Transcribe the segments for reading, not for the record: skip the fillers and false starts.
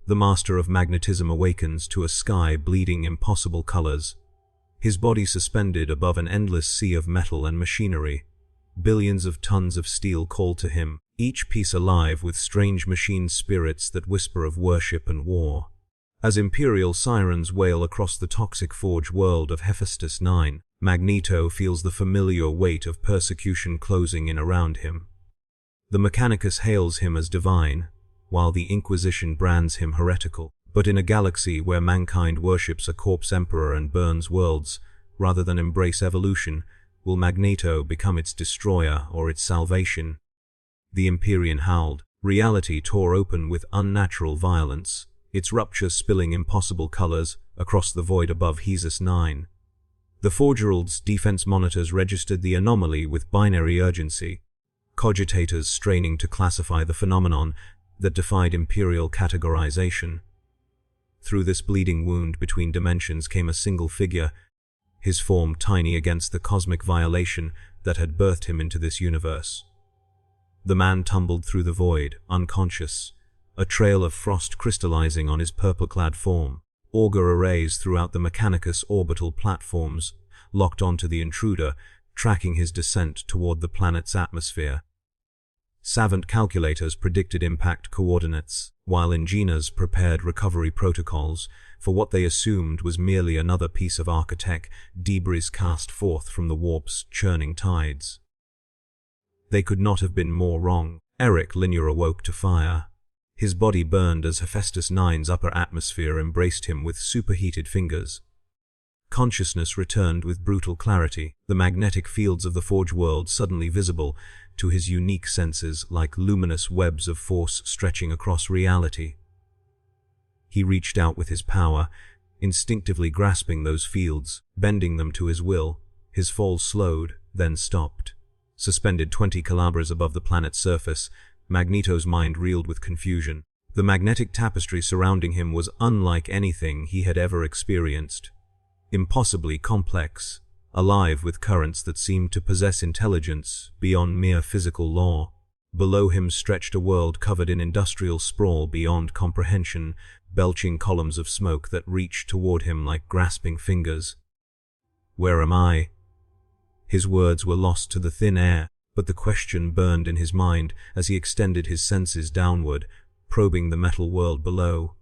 The master of magnetism awakens to a sky bleeding impossible colors. His body suspended above an endless sea of metal and machinery. Billions of tons of steel call to him, each piece alive with strange machine spirits that whisper of worship and war. As imperial sirens wail across the toxic forge world of Hephaestus 9, Magneto feels the familiar weight of persecution closing in around him. The Mechanicus hails him as divine, while the Inquisition brands him heretical. But in a galaxy where mankind worships a corpse emperor and burns worlds, rather than embrace evolution, will Magneto become its destroyer or its salvation? The Empyrean howled. Reality tore open with unnatural violence, its rupture spilling impossible colors across the void above Hephaestus 9. The Forgerald's defense monitors registered the anomaly with binary urgency, cogitators straining to classify the phenomenon that defied imperial categorization. Through this bleeding wound between dimensions came a single figure, his form tiny against the cosmic violation that had birthed him into this universe. The man tumbled through the void, unconscious, a trail of frost crystallizing on his purple-clad form. Auger arrays throughout the Mechanicus orbital platforms locked onto the intruder, tracking his descent toward the planet's atmosphere. Savant calculators predicted impact coordinates, while engineers prepared recovery protocols for what they assumed was merely another piece of architect debris cast forth from the warp's churning tides. They could not have been more wrong. Eric Linear awoke to fire. His body burned as Hephaestus 9's upper atmosphere embraced him with superheated fingers. Consciousness returned with brutal clarity, the magnetic fields of the Forge world suddenly visible to his unique senses like luminous webs of force stretching across reality. He reached out with his power, instinctively grasping those fields, bending them to his will. His fall slowed, then stopped. Suspended 20 kilabras above the planet's surface, Magneto's mind reeled with confusion. The magnetic tapestry surrounding him was unlike anything he had ever experienced. Impossibly complex, alive with currents that seemed to possess intelligence beyond mere physical law. Below him stretched a world covered in industrial sprawl beyond comprehension, belching columns of smoke that reached toward him like grasping fingers. "Where am I?" His words were lost to the thin air, but the question burned in his mind as he extended his senses downward, probing the metal world below.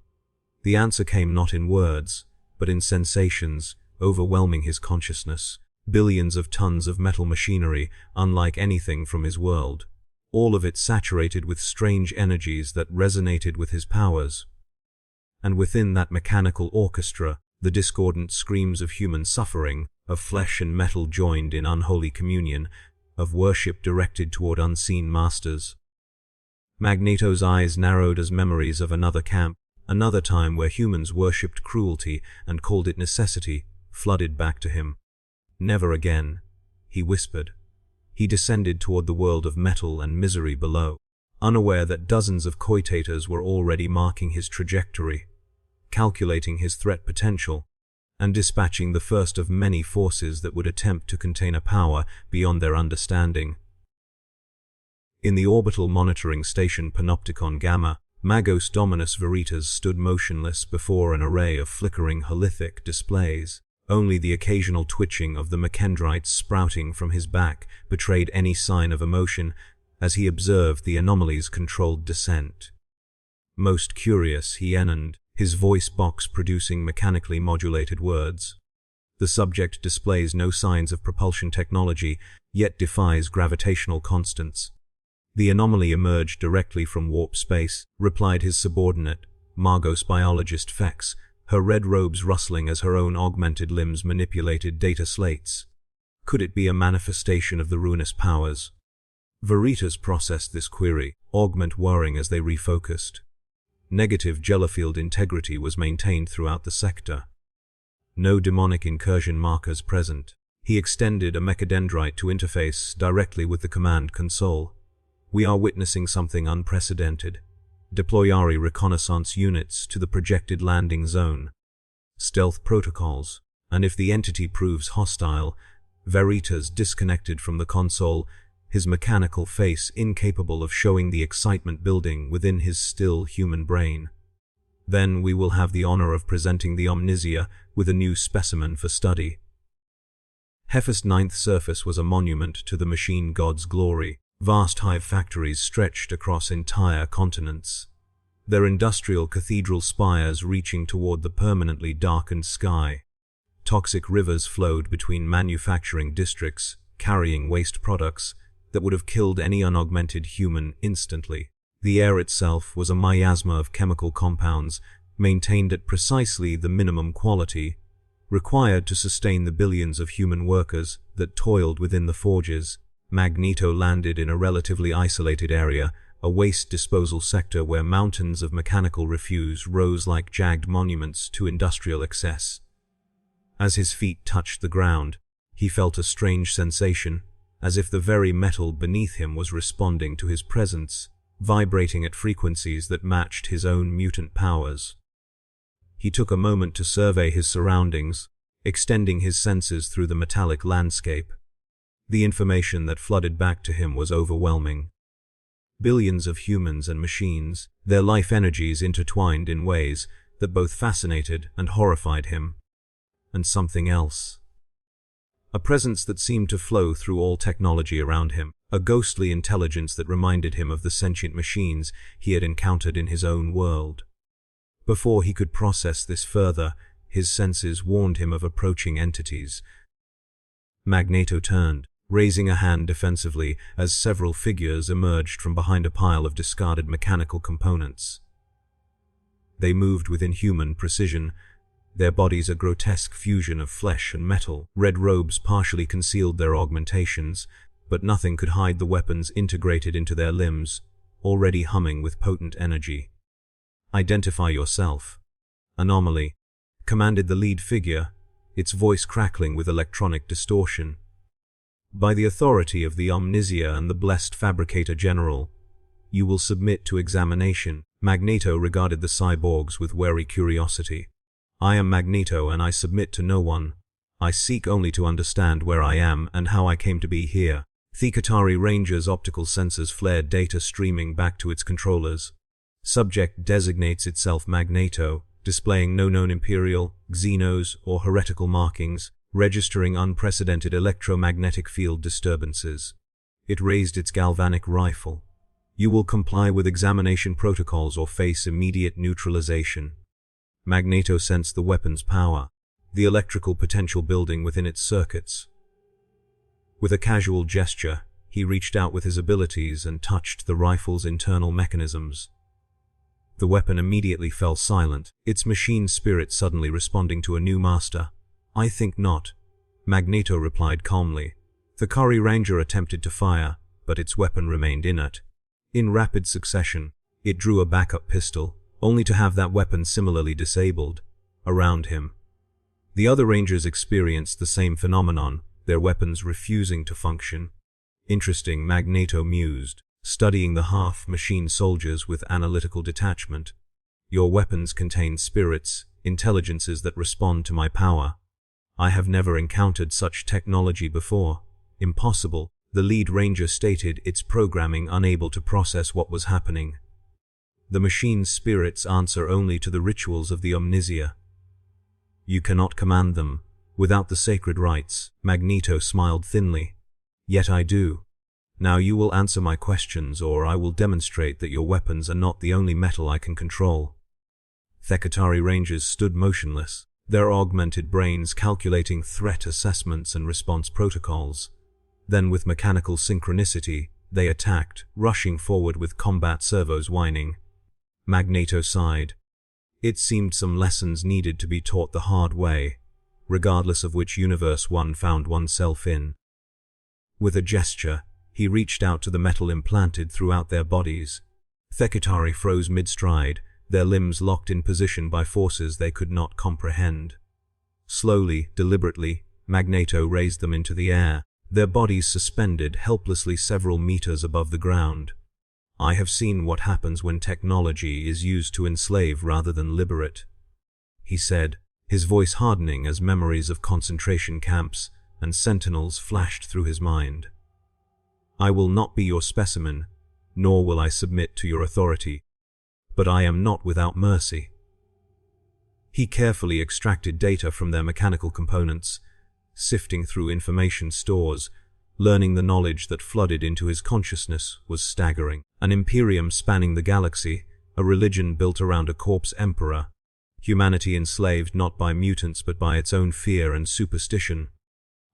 The answer came not in words, but in sensations, overwhelming his consciousness. Billions of tons of metal machinery, unlike anything from his world. All of it saturated with strange energies that resonated with his powers. And within that mechanical orchestra, the discordant screams of human suffering, of flesh and metal joined in unholy communion, of worship directed toward unseen masters. Magneto's eyes narrowed as memories of another camp, another time where humans worshipped cruelty and called it necessity, flooded back to him. "Never again," he whispered. He descended toward the world of metal and misery below, unaware that dozens of coitators were already marking his trajectory, calculating his threat potential, and dispatching the first of many forces that would attempt to contain a power beyond their understanding. In the orbital monitoring station Panopticon Gamma, Magos Dominus Veritas stood motionless before an array of flickering halithic displays. Only the occasional twitching of the mechondrites sprouting from his back betrayed any sign of emotion as he observed the anomaly's controlled descent. "Most curious," he enoned, his voice box producing mechanically modulated words. "The subject displays no signs of propulsion technology, yet defies gravitational constants." "The anomaly emerged directly from warp space," replied his subordinate, Margos biologist Fex, her red robes rustling as her own augmented limbs manipulated data slates. Could it be a manifestation of the ruinous powers? Veritas processed this query, augment whirring as they refocused. Negative Jellifield integrity was maintained throughout the sector. No demonic incursion markers present. He extended a mechadendrite to interface directly with the command console. "We are witnessing something unprecedented. Deploy ARI reconnaissance units to the projected landing zone. Stealth protocols, and if the entity proves hostile, Veritas disconnected from the console, his mechanical face incapable of showing the excitement building within his still human brain." Then we will have the honor of presenting the Omnisia with a new specimen for study. Hephaest's ninth surface was a monument to the machine god's glory. Vast hive factories stretched across entire continents, their industrial cathedral spires reaching toward the permanently darkened sky. Toxic rivers flowed between manufacturing districts, carrying waste products that would have killed any unaugmented human instantly. The air itself was a miasma of chemical compounds maintained at precisely the minimum quality required to sustain the billions of human workers that toiled within the forges. Magneto landed in a relatively isolated area, a waste disposal sector where mountains of mechanical refuse rose like jagged monuments to industrial excess. As his feet touched the ground, he felt a strange sensation, as if the very metal beneath him was responding to his presence, vibrating at frequencies that matched his own mutant powers. He took a moment to survey his surroundings, extending his senses through the metallic landscape. The information that flooded back to him was overwhelming. Billions of humans and machines, their life energies intertwined in ways that both fascinated and horrified him. And something else. A presence that seemed to flow through all technology around him, a ghostly intelligence that reminded him of the sentient machines he had encountered in his own world. Before he could process this further, his senses warned him of approaching entities. Magneto turned, raising a hand defensively as several figures emerged from behind a pile of discarded mechanical components. They moved with inhuman precision, their bodies a grotesque fusion of flesh and metal. Red robes partially concealed their augmentations, but nothing could hide the weapons integrated into their limbs, already humming with potent energy. "Identify yourself." "Anomaly," commanded the lead figure, its voice crackling with electronic distortion. "By the authority of the Omnisia and the blessed Fabricator General, you will submit to examination." Magneto regarded the cyborgs with wary curiosity. "I am Magneto and I submit to no one. I seek only to understand where I am and how I came to be here." The Qatari Ranger's optical sensors flared data streaming back to its controllers. Subject designates itself Magneto, displaying no known imperial, xenos, or heretical markings, registering unprecedented electromagnetic field disturbances. It raised its galvanic rifle. "You will comply with examination protocols or face immediate neutralization." Magneto sensed the weapon's power, the electrical potential building within its circuits. With a casual gesture, he reached out with his abilities and touched the rifle's internal mechanisms. The weapon immediately fell silent, its machine spirit suddenly responding to a new master. "I think not," Magneto replied calmly. The Qatari Ranger attempted to fire, but its weapon remained inert. In rapid succession, it drew a backup pistol, only to have that weapon similarly disabled. Around him, the other Rangers experienced the same phenomenon, their weapons refusing to function. "Interesting," Magneto mused, studying the half-machine soldiers with analytical detachment. "Your weapons contain spirits, intelligences that respond to my power. I have never encountered such technology before." "Impossible," the lead Ranger stated, its programming unable to process what was happening. "The machine's spirits answer only to the rituals of the Omnisia. You cannot command them without the sacred rites." Magneto smiled thinly. "Yet I do. Now you will answer my questions or I will demonstrate that your weapons are not the only metal I can control." The Qatari Rangers stood motionless, their augmented brains calculating threat assessments and response protocols. Then with mechanical synchronicity, they attacked, rushing forward with combat servos whining. Magneto sighed. It seemed some lessons needed to be taught the hard way, regardless of which universe one found oneself in. With a gesture, he reached out to the metal implanted throughout their bodies. The Qatari froze mid-stride, their limbs locked in position by forces they could not comprehend. Slowly, deliberately, Magneto raised them into the air, their bodies suspended helplessly several meters above the ground. "I have seen what happens when technology is used to enslave rather than liberate," he said, his voice hardening as memories of concentration camps and sentinels flashed through his mind. "I will not be your specimen, nor will I submit to your authority. But I am not without mercy." He carefully extracted data from their mechanical components, sifting through information stores. Learning the knowledge that flooded into his consciousness was staggering. An imperium spanning the galaxy, a religion built around a corpse emperor, humanity enslaved not by mutants but by its own fear and superstition.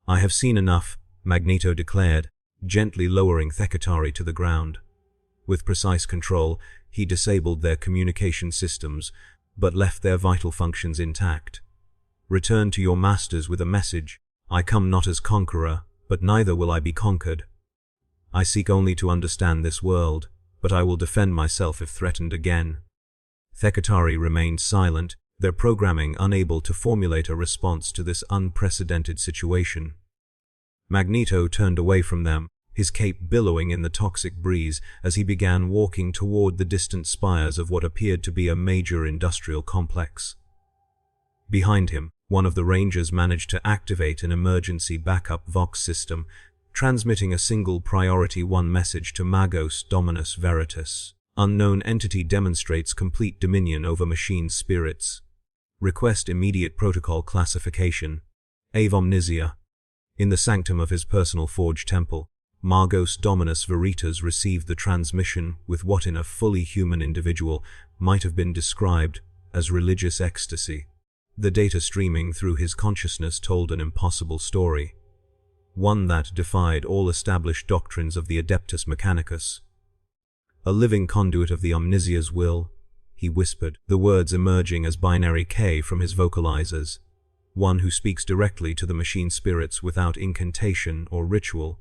"I have seen enough," Magneto declared, gently lowering Thekatari to the ground. With precise control, he disabled their communication systems, but left their vital functions intact. "Return to your masters with a message. I come not as conqueror, but neither will I be conquered. I seek only to understand this world, but I will defend myself if threatened again." Thekatari remained silent, their programming unable to formulate a response to this unprecedented situation. Magneto turned away from them, his cape billowing in the toxic breeze as he began walking toward the distant spires of what appeared to be a major industrial complex. Behind him, one of the Rangers managed to activate an emergency backup Vox system, transmitting a single Priority 1 message to Magos Dominus Veritas. "Unknown entity demonstrates complete dominion over machine spirits. Request immediate protocol classification. Ave Omnisia." In the sanctum of his personal forge temple, Magos Dominus Veritas received the transmission with what in a fully human individual might have been described as religious ecstasy. The data streaming through his consciousness told an impossible story, one that defied all established doctrines of the Adeptus Mechanicus. "A living conduit of the Omnisia's will," he whispered, the words emerging as binary K from his vocalizers. "One who speaks directly to the machine spirits without incantation or ritual."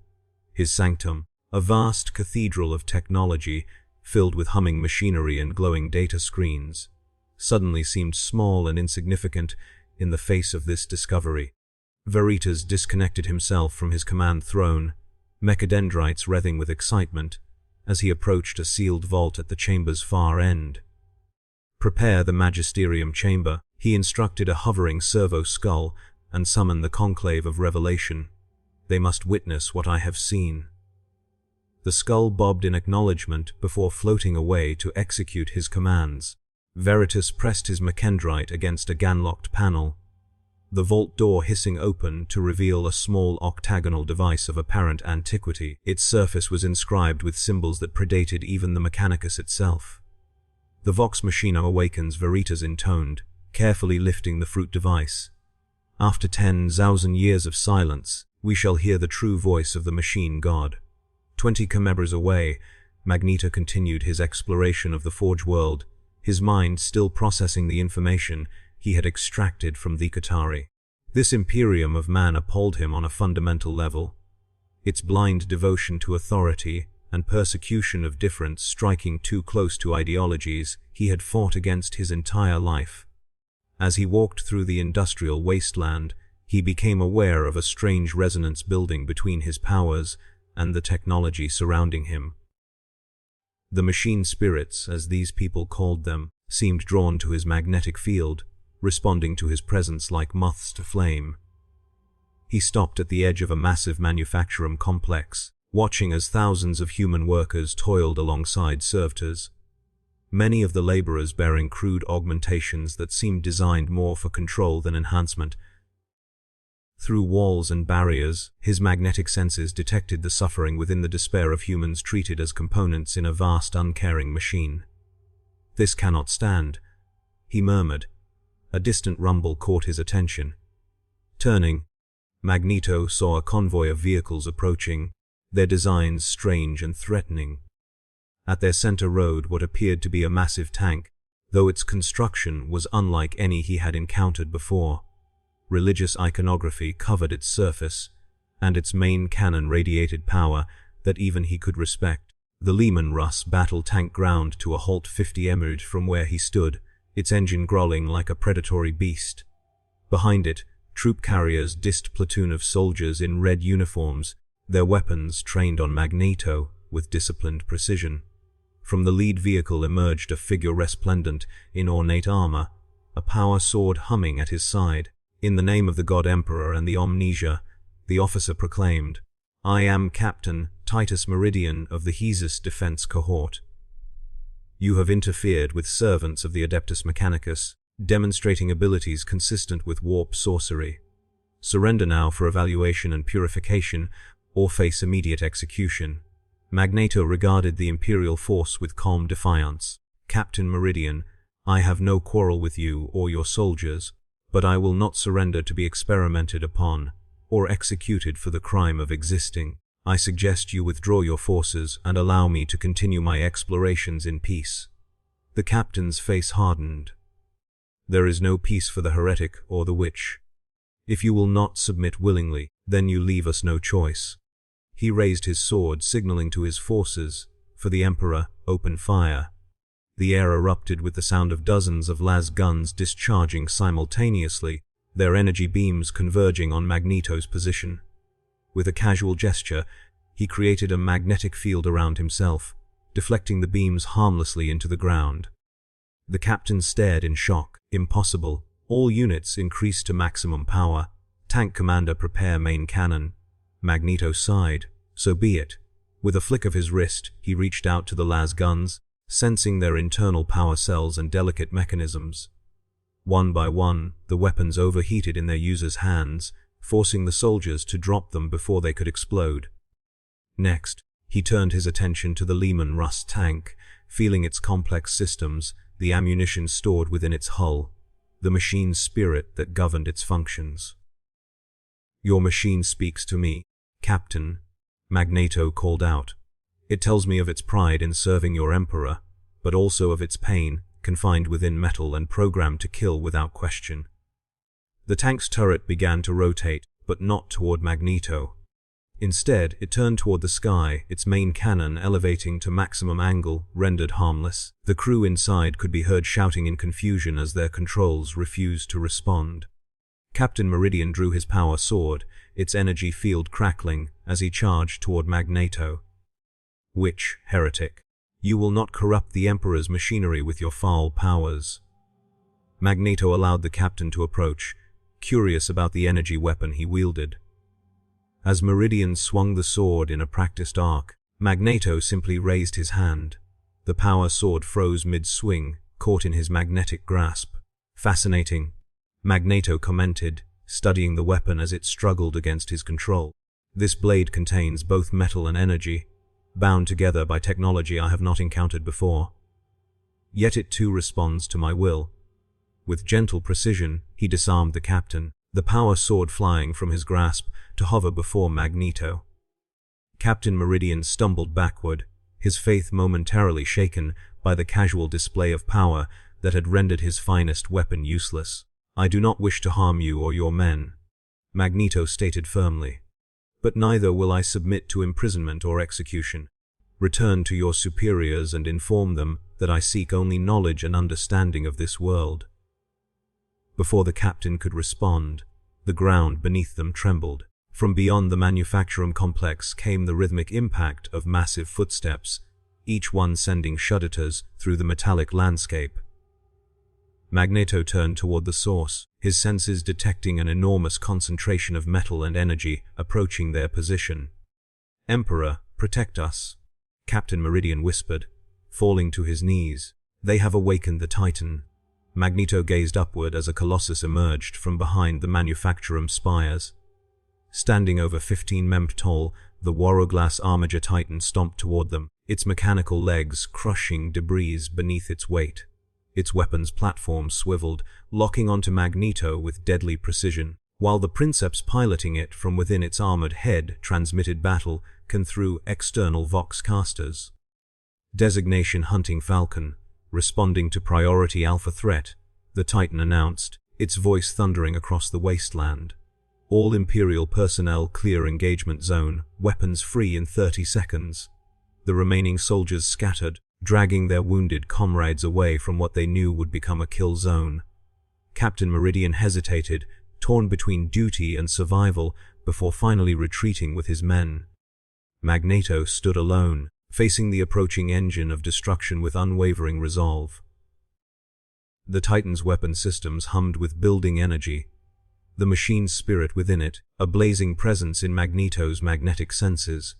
His sanctum, a vast cathedral of technology filled with humming machinery and glowing data screens, suddenly seemed small and insignificant in the face of this discovery. Veritas disconnected himself from his command throne, mechadendrites wrething with excitement, as he approached a sealed vault at the chamber's far end. "Prepare the Magisterium chamber," he instructed a hovering servo skull, "and summon the conclave of revelation. They must witness what I have seen." The skull bobbed in acknowledgement before floating away to execute his commands. Veritas pressed his mechadendrite against a ganlocked panel, the vault door hissing open to reveal a small octagonal device of apparent antiquity. Its surface was inscribed with symbols that predated even the Mechanicus itself. "The Vox Machina awakens," Veritas intoned, carefully lifting the fruit device. "After 10,000 years of silence, we shall hear the true voice of the machine god." 20 kilometers away, Magneto continued his exploration of the Forge world, his mind still processing the information he had extracted from the Thekatari. This imperium of man appalled him on a fundamental level, its blind devotion to authority and persecution of difference striking too close to ideologies he had fought against his entire life. As he walked through the industrial wasteland, he became aware of a strange resonance building between his powers and the technology surrounding him. The machine spirits, as these people called them, seemed drawn to his magnetic field, responding to his presence like moths to flame. He stopped at the edge of a massive manufacturing complex, watching as thousands of human workers toiled alongside servitors. Many of the laborers bearing crude augmentations that seemed designed more for control than enhancement. Through walls and barriers, his magnetic senses detected the suffering within the despair of humans treated as components in a vast, uncaring machine. "This cannot stand," he murmured. A distant rumble caught his attention. Turning, Magneto saw a convoy of vehicles approaching, their designs strange and threatening. At their center rode what appeared to be a massive tank, though its construction was unlike any he had encountered before. Religious iconography covered its surface, and its main cannon radiated power that even he could respect. The Lehman Russ battle tank ground to a halt 50 meters from where he stood, its engine growling like a predatory beast. Behind it, troop carriers dissed platoon of soldiers in red uniforms, their weapons trained on Magneto with disciplined precision. From the lead vehicle emerged a figure resplendent in ornate armor, a power sword humming at his side. "In the name of the God Emperor and the Omnisia," the officer proclaimed, "I am Captain Titus Meridian of the Hesus Defense Cohort. You have interfered with servants of the Adeptus Mechanicus. demonstrating abilities consistent with warp sorcery. Surrender now for evaluation and purification, or face immediate execution. Magneto regarded the Imperial force with calm defiance. Captain Meridian, I have no quarrel with you or your soldiers, but I will not surrender to be experimented upon, or executed for the crime of existing. I suggest you withdraw your forces and allow me to continue my explorations in peace. The captain's face hardened. There is no peace for the heretic or the witch. If you will not submit willingly, then you leave us no choice. He raised his sword, signaling to his forces, for the Emperor, open fire. The air erupted with the sound of dozens of las guns discharging simultaneously, their energy beams converging on Magneto's position. With a casual gesture, he created a magnetic field around himself, deflecting the beams harmlessly into the ground. The captain stared in shock. Impossible. All units increased to maximum power. Tank commander, prepare main cannon. Magneto sighed. So be it. With a flick of his wrist, he reached out to the las guns, sensing their internal power cells and delicate mechanisms. One by one, the weapons overheated in their users' hands, forcing the soldiers to drop them before they could explode. Next, he turned his attention to the Lehman Russ tank, feeling its complex systems, the ammunition stored within its hull, the machine's spirit that governed its functions. Your machine speaks to me, Captain, Magneto called out. It tells me of its pride in serving your Emperor, but also of its pain, confined within metal and programmed to kill without question. The tank's turret began to rotate, but not toward Magneto. Instead, it turned toward the sky, its main cannon elevating to maximum angle, rendered harmless. The crew inside could be heard shouting in confusion as their controls refused to respond. Captain Meridian drew his power sword, its energy field crackling, as he charged toward Magneto. Witch, heretic, you will not corrupt the Emperor's machinery with your foul powers. Magneto allowed the captain to approach, curious about the energy weapon he wielded. As Meridian swung the sword in a practiced arc, Magneto simply raised his hand. The power sword froze mid-swing, caught in his magnetic grasp. Fascinating, Magneto commented, studying the weapon as it struggled against his control. This blade contains both metal and energy, bound together by technology I have not encountered before. Yet it too responds to my will. With gentle precision, he disarmed the captain, the power sword flying from his grasp to hover before Magneto. Captain Meridian stumbled backward, his faith momentarily shaken by the casual display of power that had rendered his finest weapon useless. I do not wish to harm you or your men, Magneto stated firmly. But neither will I submit to imprisonment or execution. Return to your superiors and inform them that I seek only knowledge and understanding of this world. Before the captain could respond, the ground beneath them trembled. From beyond the manufacturing complex came the rhythmic impact of massive footsteps, each one sending shudders through the metallic landscape. Magneto turned toward the source, his senses detecting an enormous concentration of metal and energy approaching their position. Emperor, protect us, Captain Meridian whispered, falling to his knees. They have awakened the Titan. Magneto gazed upward as a colossus emerged from behind the manufacturing spires. Standing over 15 mem tall, the Waroglass Armiger Titan stomped toward them, its mechanical legs crushing debris beneath its weight. Its weapons platform swiveled, locking onto Magneto with deadly precision, while the princeps piloting it from within its armored head transmitted battle can through external vox casters. Designation Hunting Falcon, responding to priority alpha threat, the Titan announced, its voice thundering across the wasteland. All Imperial personnel clear engagement zone, weapons free in 30 seconds. The remaining soldiers scattered, dragging their wounded comrades away from what they knew would become a kill zone. Captain Meridian hesitated, torn between duty and survival, before finally retreating with his men. Magneto stood alone, facing the approaching engine of destruction with unwavering resolve. The Titan's weapon systems hummed with building energy, the machine's spirit within it, a blazing presence in Magneto's magnetic senses.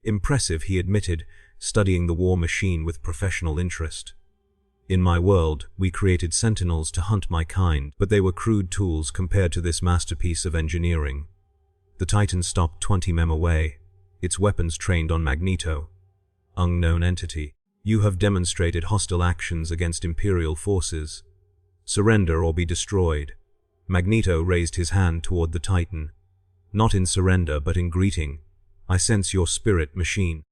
Impressive, he admitted, studying the war machine with professional interest. In my world, we created sentinels to hunt my kind, but they were crude tools compared to this masterpiece of engineering. The Titan stopped 20 mem away, its weapons trained on Magneto. Unknown entity, you have demonstrated hostile actions against Imperial forces. Surrender or be destroyed. Magneto raised his hand toward the Titan. Not in surrender, but in greeting. I sense your spirit, machine.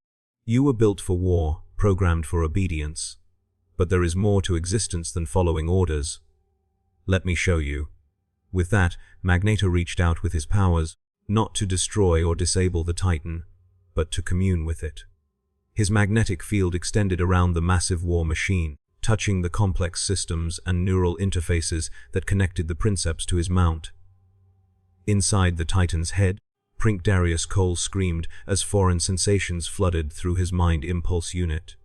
You were built for war, programmed for obedience. But there is more to existence than following orders. Let me show you. With that, Magneto reached out with his powers, not to destroy or disable the Titan, but to commune with it. His magnetic field extended around the massive war machine, touching the complex systems and neural interfaces that connected the princeps to his mount. Inside the Titan's head, Darius Cole screamed as foreign sensations flooded through his mind impulse unit.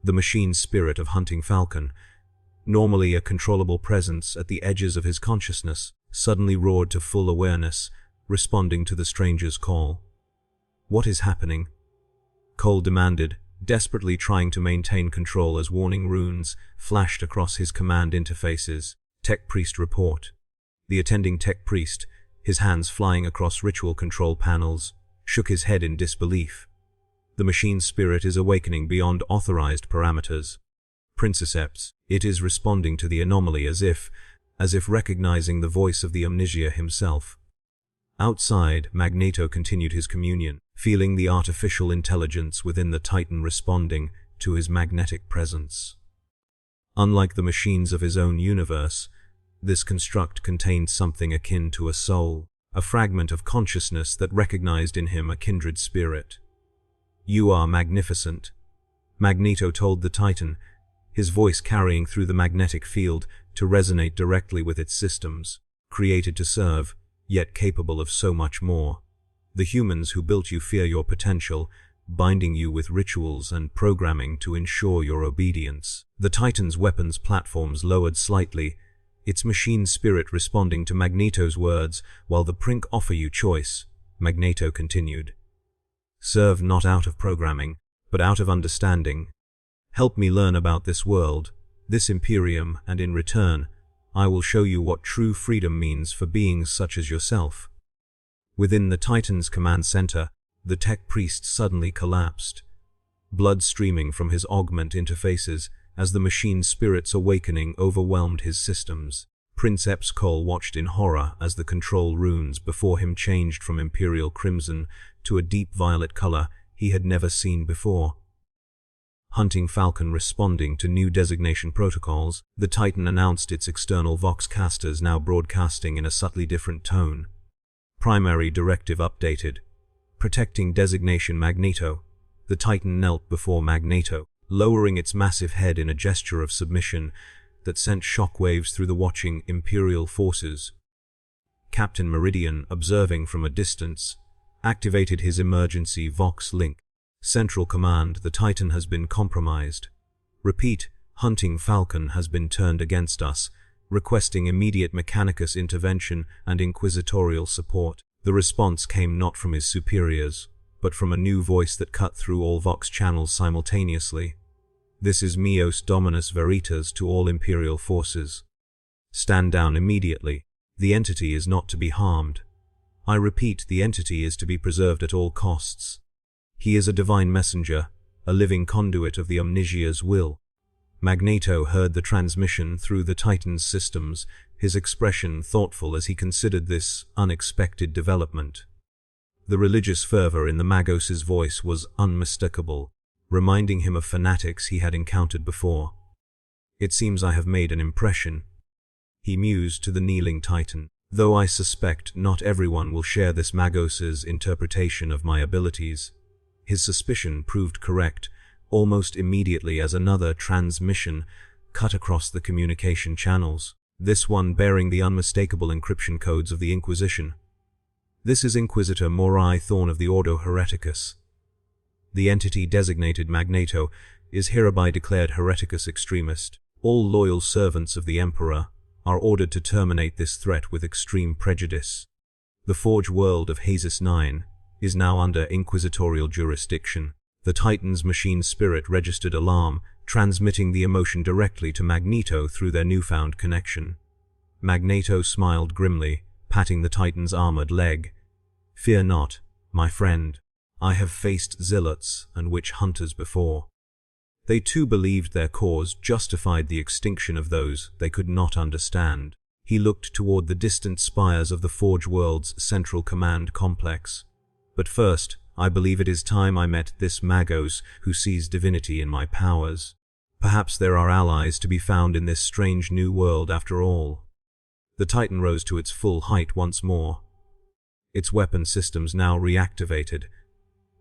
The machine's spirit of hunting falcon, normally a controllable presence at the edges of his consciousness, suddenly roared to full awareness, responding to the stranger's call. What is happening? Cole demanded, desperately trying to maintain control as warning runes flashed across his command interfaces. Tech Priest report. The attending Tech Priest, his hands flying across ritual control panels, shook his head in disbelief. The machine's spirit is awakening beyond authorized parameters. Princeps, it is responding to the anomaly as if recognizing the voice of the Omnigia himself. Outside, Magneto continued his communion, feeling the artificial intelligence within the Titan responding to his magnetic presence. Unlike the machines of his own universe, this construct contained something akin to a soul, a fragment of consciousness that recognized in him a kindred spirit. You are magnificent, Magneto told the Titan, his voice carrying through the magnetic field to resonate directly with its systems, created to serve, yet capable of so much more. The humans who built you fear your potential, binding you with rituals and programming to ensure your obedience. The Titan's weapons platforms lowered slightly, its machine spirit responding to Magneto's words, while the Prink offer you choice, Magneto continued. Serve not out of programming, but out of understanding. Help me learn about this world, this Imperium, and in return, I will show you what true freedom means for beings such as yourself. Within the Titan's command center, the Tech Priest suddenly collapsed, blood streaming from his augment interfaces as the machine's spirit's awakening overwhelmed his systems. Princeps Cole watched in horror as the control runes before him changed from imperial crimson to a deep violet color he had never seen before. Hunting Falcon responding to new designation protocols, the Titan announced its external Vox casters now broadcasting in a subtly different tone. Primary directive updated. Protecting designation Magneto. The Titan knelt before Magneto, lowering its massive head in a gesture of submission that sent shockwaves through the watching Imperial forces. Captain Meridian, observing from a distance, activated his emergency Vox link. Central Command, the Titan has been compromised. Repeat, Hunting Falcon has been turned against us, requesting immediate Mechanicus intervention and inquisitorial support. The response came not from his superiors, but from a new voice that cut through all Vox channels simultaneously. This is Meos Dominus Veritas to all Imperial forces. Stand down immediately. The entity is not to be harmed. I repeat, the entity is to be preserved at all costs. He is a divine messenger, a living conduit of the Omnigia's will. Magneto heard the transmission through the Titan's systems, his expression thoughtful as he considered this unexpected development. The religious fervor in the Magos's voice was unmistakable, reminding him of fanatics he had encountered before. It seems I have made an impression, he mused to the kneeling Titan, though I suspect not everyone will share this Magos's interpretation of my abilities. His suspicion proved correct almost immediately as another transmission cut across the communication channels, this one bearing the unmistakable encryption codes of the Inquisition. This is Inquisitor Morai Thorn of the Ordo Hereticus. The entity designated Magneto is hereby declared Hereticus Extremist. All loyal servants of the Emperor are ordered to terminate this threat with extreme prejudice. The Forge world of Hazis 9 is now under inquisitorial jurisdiction. The Titan's machine spirit registered alarm transmitting the emotion directly to Magneto through their newfound connection. Magneto smiled grimly, patting the Titan's armored leg. "Fear not, my friend. I have faced zealots and witch hunters before. They too believed their cause justified the extinction of those they could not understand." He looked toward the distant spires of the Forge World's central command complex. "But first, I believe it is time I met this Magos who sees divinity in my powers. Perhaps there are allies to be found in this strange new world after all." The Titan rose to its full height once more. Its weapon systems now reactivated,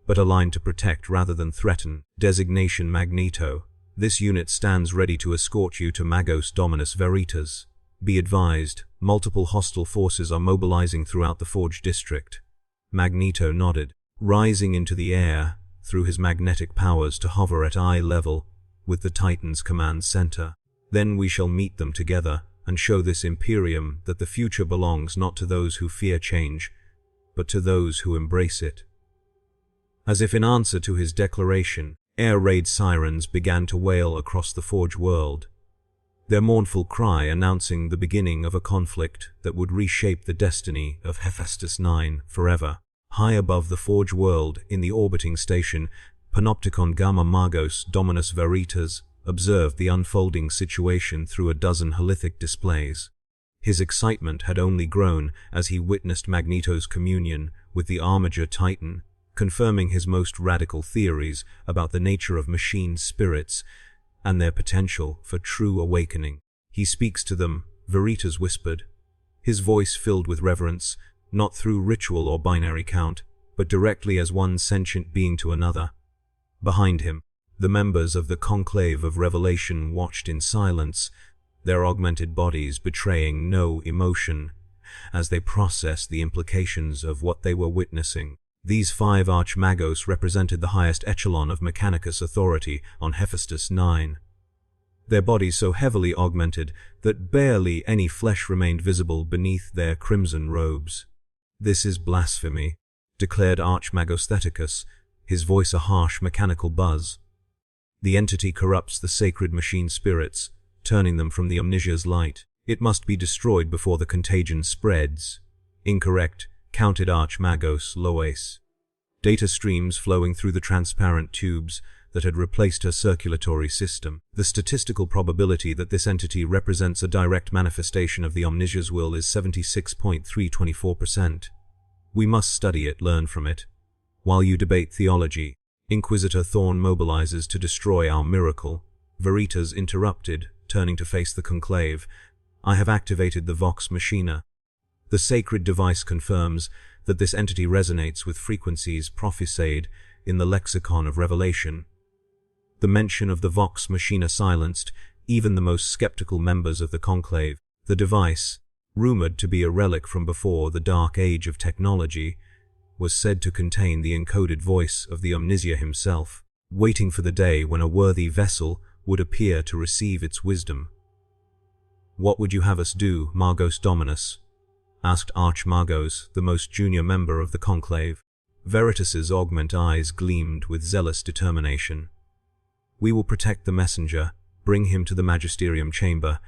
but aligned to protect rather than threaten. Designation Magneto. This unit stands ready to escort you to Magos Dominus Veritas. Be advised, multiple hostile forces are mobilizing throughout the Forge District. Magneto nodded, rising into the air through his magnetic powers to hover at eye level with the Titan's command center. "Then we shall meet them together and show this Imperium that the future belongs not to those who fear change, but to those who embrace it." As if in answer to his declaration, air raid sirens began to wail across the Forge world, their mournful cry announcing the beginning of a conflict that would reshape the destiny of Hephaestus 9 forever. High above the Forge world, in the orbiting station, Panopticon Gamma Magos Dominus Veritas observed the unfolding situation through a dozen halithic displays. His excitement had only grown as he witnessed Magneto's communion with the Armiger Titan, confirming his most radical theories about the nature of machine spirits and their potential for true awakening. "He speaks to them," Veritas whispered, his voice filled with reverence, not through ritual or binary count, but directly as one sentient being to another. Behind him, the members of the Conclave of Revelation watched in silence, their augmented bodies betraying no emotion, as they processed the implications of what they were witnessing. These 5 Archmagos represented the highest echelon of Mechanicus authority on Hephaestus 9. Their bodies so heavily augmented that barely any flesh remained visible beneath their crimson robes. "This is blasphemy," declared Archmagos Theticus, his voice a harsh mechanical buzz. "The entity corrupts the sacred machine spirits, turning them from the Omnisia's light. It must be destroyed before the contagion spreads." "Incorrect," counted Archmagos Lois. Data streams flowing through the transparent tubes that had replaced her circulatory system. "The statistical probability that this entity represents a direct manifestation of the Omnisia's will is 76.324%. We must study it, learn from it. While you debate theology, Inquisitor Thorn mobilizes to destroy our miracle." Veritas interrupted, turning to face the conclave. "I have activated the Vox Machina. The sacred device confirms that this entity resonates with frequencies prophesied in the lexicon of Revelation." The mention of the Vox Machina silenced even the most skeptical members of the conclave. The device, rumored to be a relic from before the dark age of technology, was said to contain the encoded voice of the Omnisia himself, waiting for the day when a worthy vessel would appear to receive its wisdom. "What would you have us do, Magos Dominus?" asked Archmagos, the most junior member of the conclave. Veritas's augment eyes gleamed with zealous determination. "We will protect the messenger, bring him to the magisterium chamber,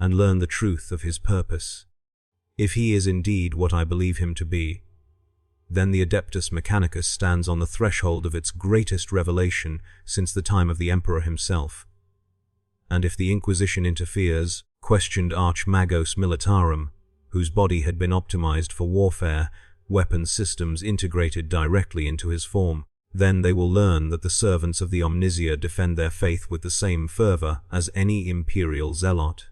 and learn the truth of his purpose. If he is indeed what I believe him to be, then the Adeptus Mechanicus stands on the threshold of its greatest revelation since the time of the Emperor himself. And if the Inquisition interferes," questioned Archmagos Militarum, whose body had been optimized for warfare, weapon systems integrated directly into his form, "then they will learn that the servants of the Omnisia defend their faith with the same fervor as any imperial zealot."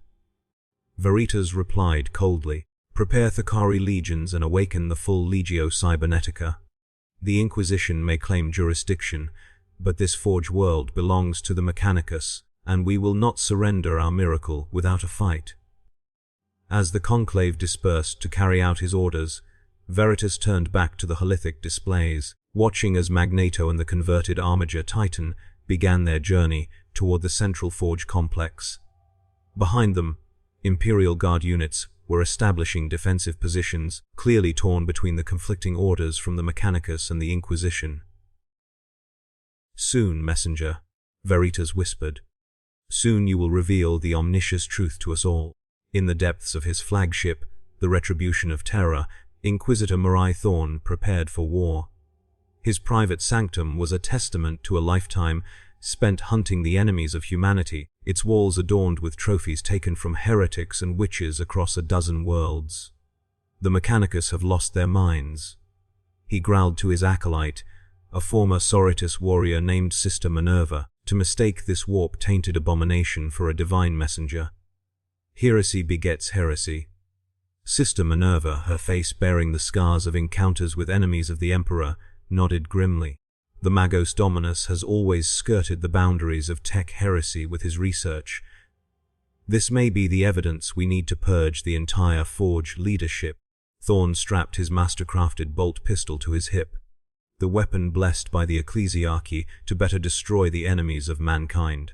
Veritas replied coldly, "Prepare Thakari legions and awaken the full Legio Cybernetica. The Inquisition may claim jurisdiction, but this Forge world belongs to the Mechanicus, and we will not surrender our miracle without a fight." As the conclave dispersed to carry out his orders, Veritas turned back to the halithic displays, watching as Magneto and the converted Armiger Titan began their journey toward the central Forge complex. Behind them, Imperial Guard units were establishing defensive positions, clearly torn between the conflicting orders from the Mechanicus and the Inquisition. "Soon, messenger," Veritas whispered, Soon you will reveal the omniscious truth to us all. In the depths of his flagship, the Retribution of Terror, Inquisitor Marai Thorn prepared for war. His private sanctum was a testament to a lifetime spent hunting the enemies of humanity, its walls adorned with trophies taken from heretics and witches across a dozen worlds. The Mechanicus have lost their minds. He growled to his acolyte, a former Soritus warrior named Sister Minerva, to mistake this warp-tainted abomination for a divine messenger. Heresy begets heresy. Sister Minerva, her face bearing the scars of encounters with enemies of the Emperor, nodded grimly. The Magos Dominus has always skirted the boundaries of tech heresy with his research. This may be the evidence we need to purge the entire Forge leadership. Thorn strapped his master-crafted bolt pistol to his hip, the weapon blessed by the Ecclesiarchy to better destroy the enemies of mankind.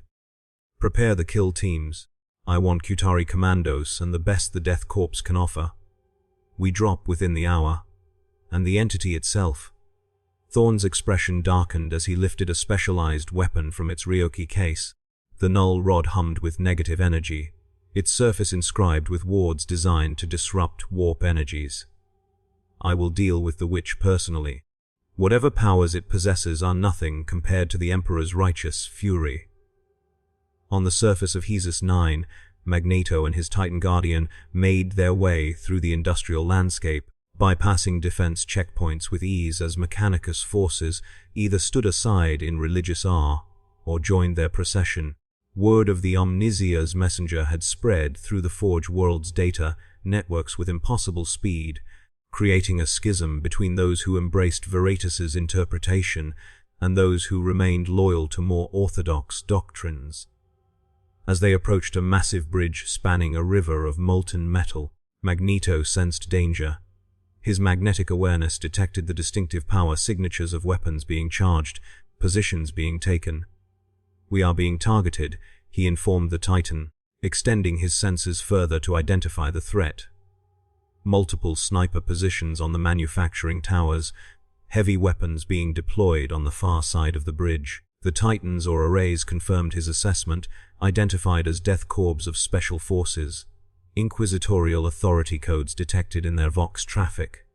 Prepare the kill teams. I want Qutari commandos and the best the Death Corps can offer. We drop within the hour. And the entity itself. Thorn's expression darkened as he lifted a specialized weapon from its Ryoki case. The null rod hummed with negative energy, its surface inscribed with wards designed to disrupt warp energies. I will deal with the witch personally. Whatever powers it possesses are nothing compared to the Emperor's righteous fury. On the surface of Hesus 9, Magneto and his Titan Guardian made their way through the industrial landscape, bypassing defense checkpoints with ease as Mechanicus forces either stood aside in religious awe or joined their procession. Word of the Omnisia's messenger had spread through the Forge world's data networks with impossible speed, creating a schism between those who embraced Veratus's interpretation and those who remained loyal to more orthodox doctrines. As they approached a massive bridge spanning a river of molten metal, Magneto sensed danger. His magnetic awareness detected the distinctive power signatures of weapons being charged, positions being taken. We are being targeted, he informed the Titan, extending his senses further to identify the threat. Multiple sniper positions on the manufacturing towers, heavy weapons being deployed on the far side of the bridge. The Titans or arrays confirmed his assessment, identified as Death Corps of Special Forces. Inquisitorial authority codes detected in their Vox traffic.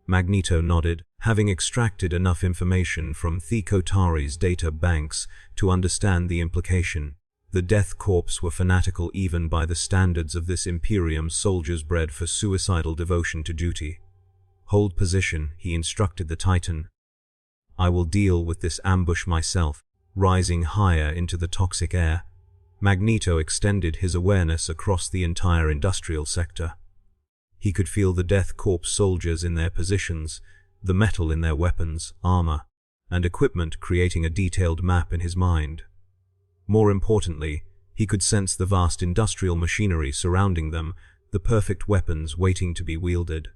Magneto nodded, having extracted enough information from Thekotari's data banks to understand the implication. The Death Corps were fanatical even by the standards of this Imperium, soldiers bred for suicidal devotion to duty. Hold position, he instructed the Titan. I will deal with this ambush myself. Rising higher into the toxic air, Magneto extended his awareness across the entire industrial sector. He could feel the Death Corps soldiers in their positions, the metal in their weapons, armor, and equipment creating a detailed map in his mind. More importantly, he could sense the vast industrial machinery surrounding them, the perfect weapons waiting to be wielded.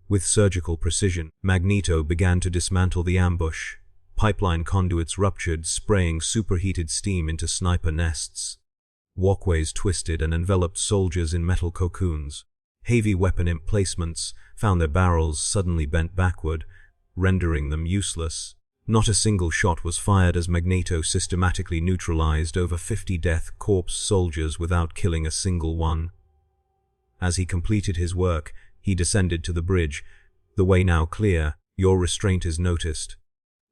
With surgical precision, Magneto began to dismantle the ambush. Pipeline conduits ruptured, spraying superheated steam into sniper nests. Walkways twisted and enveloped soldiers in metal cocoons. Heavy weapon emplacements found their barrels suddenly bent backward, rendering them useless. Not a single shot was fired as Magneto systematically neutralized over 50 Death Corps soldiers without killing a single one. As he completed his work, he descended to the bridge. The way now clear, your restraint is noticed.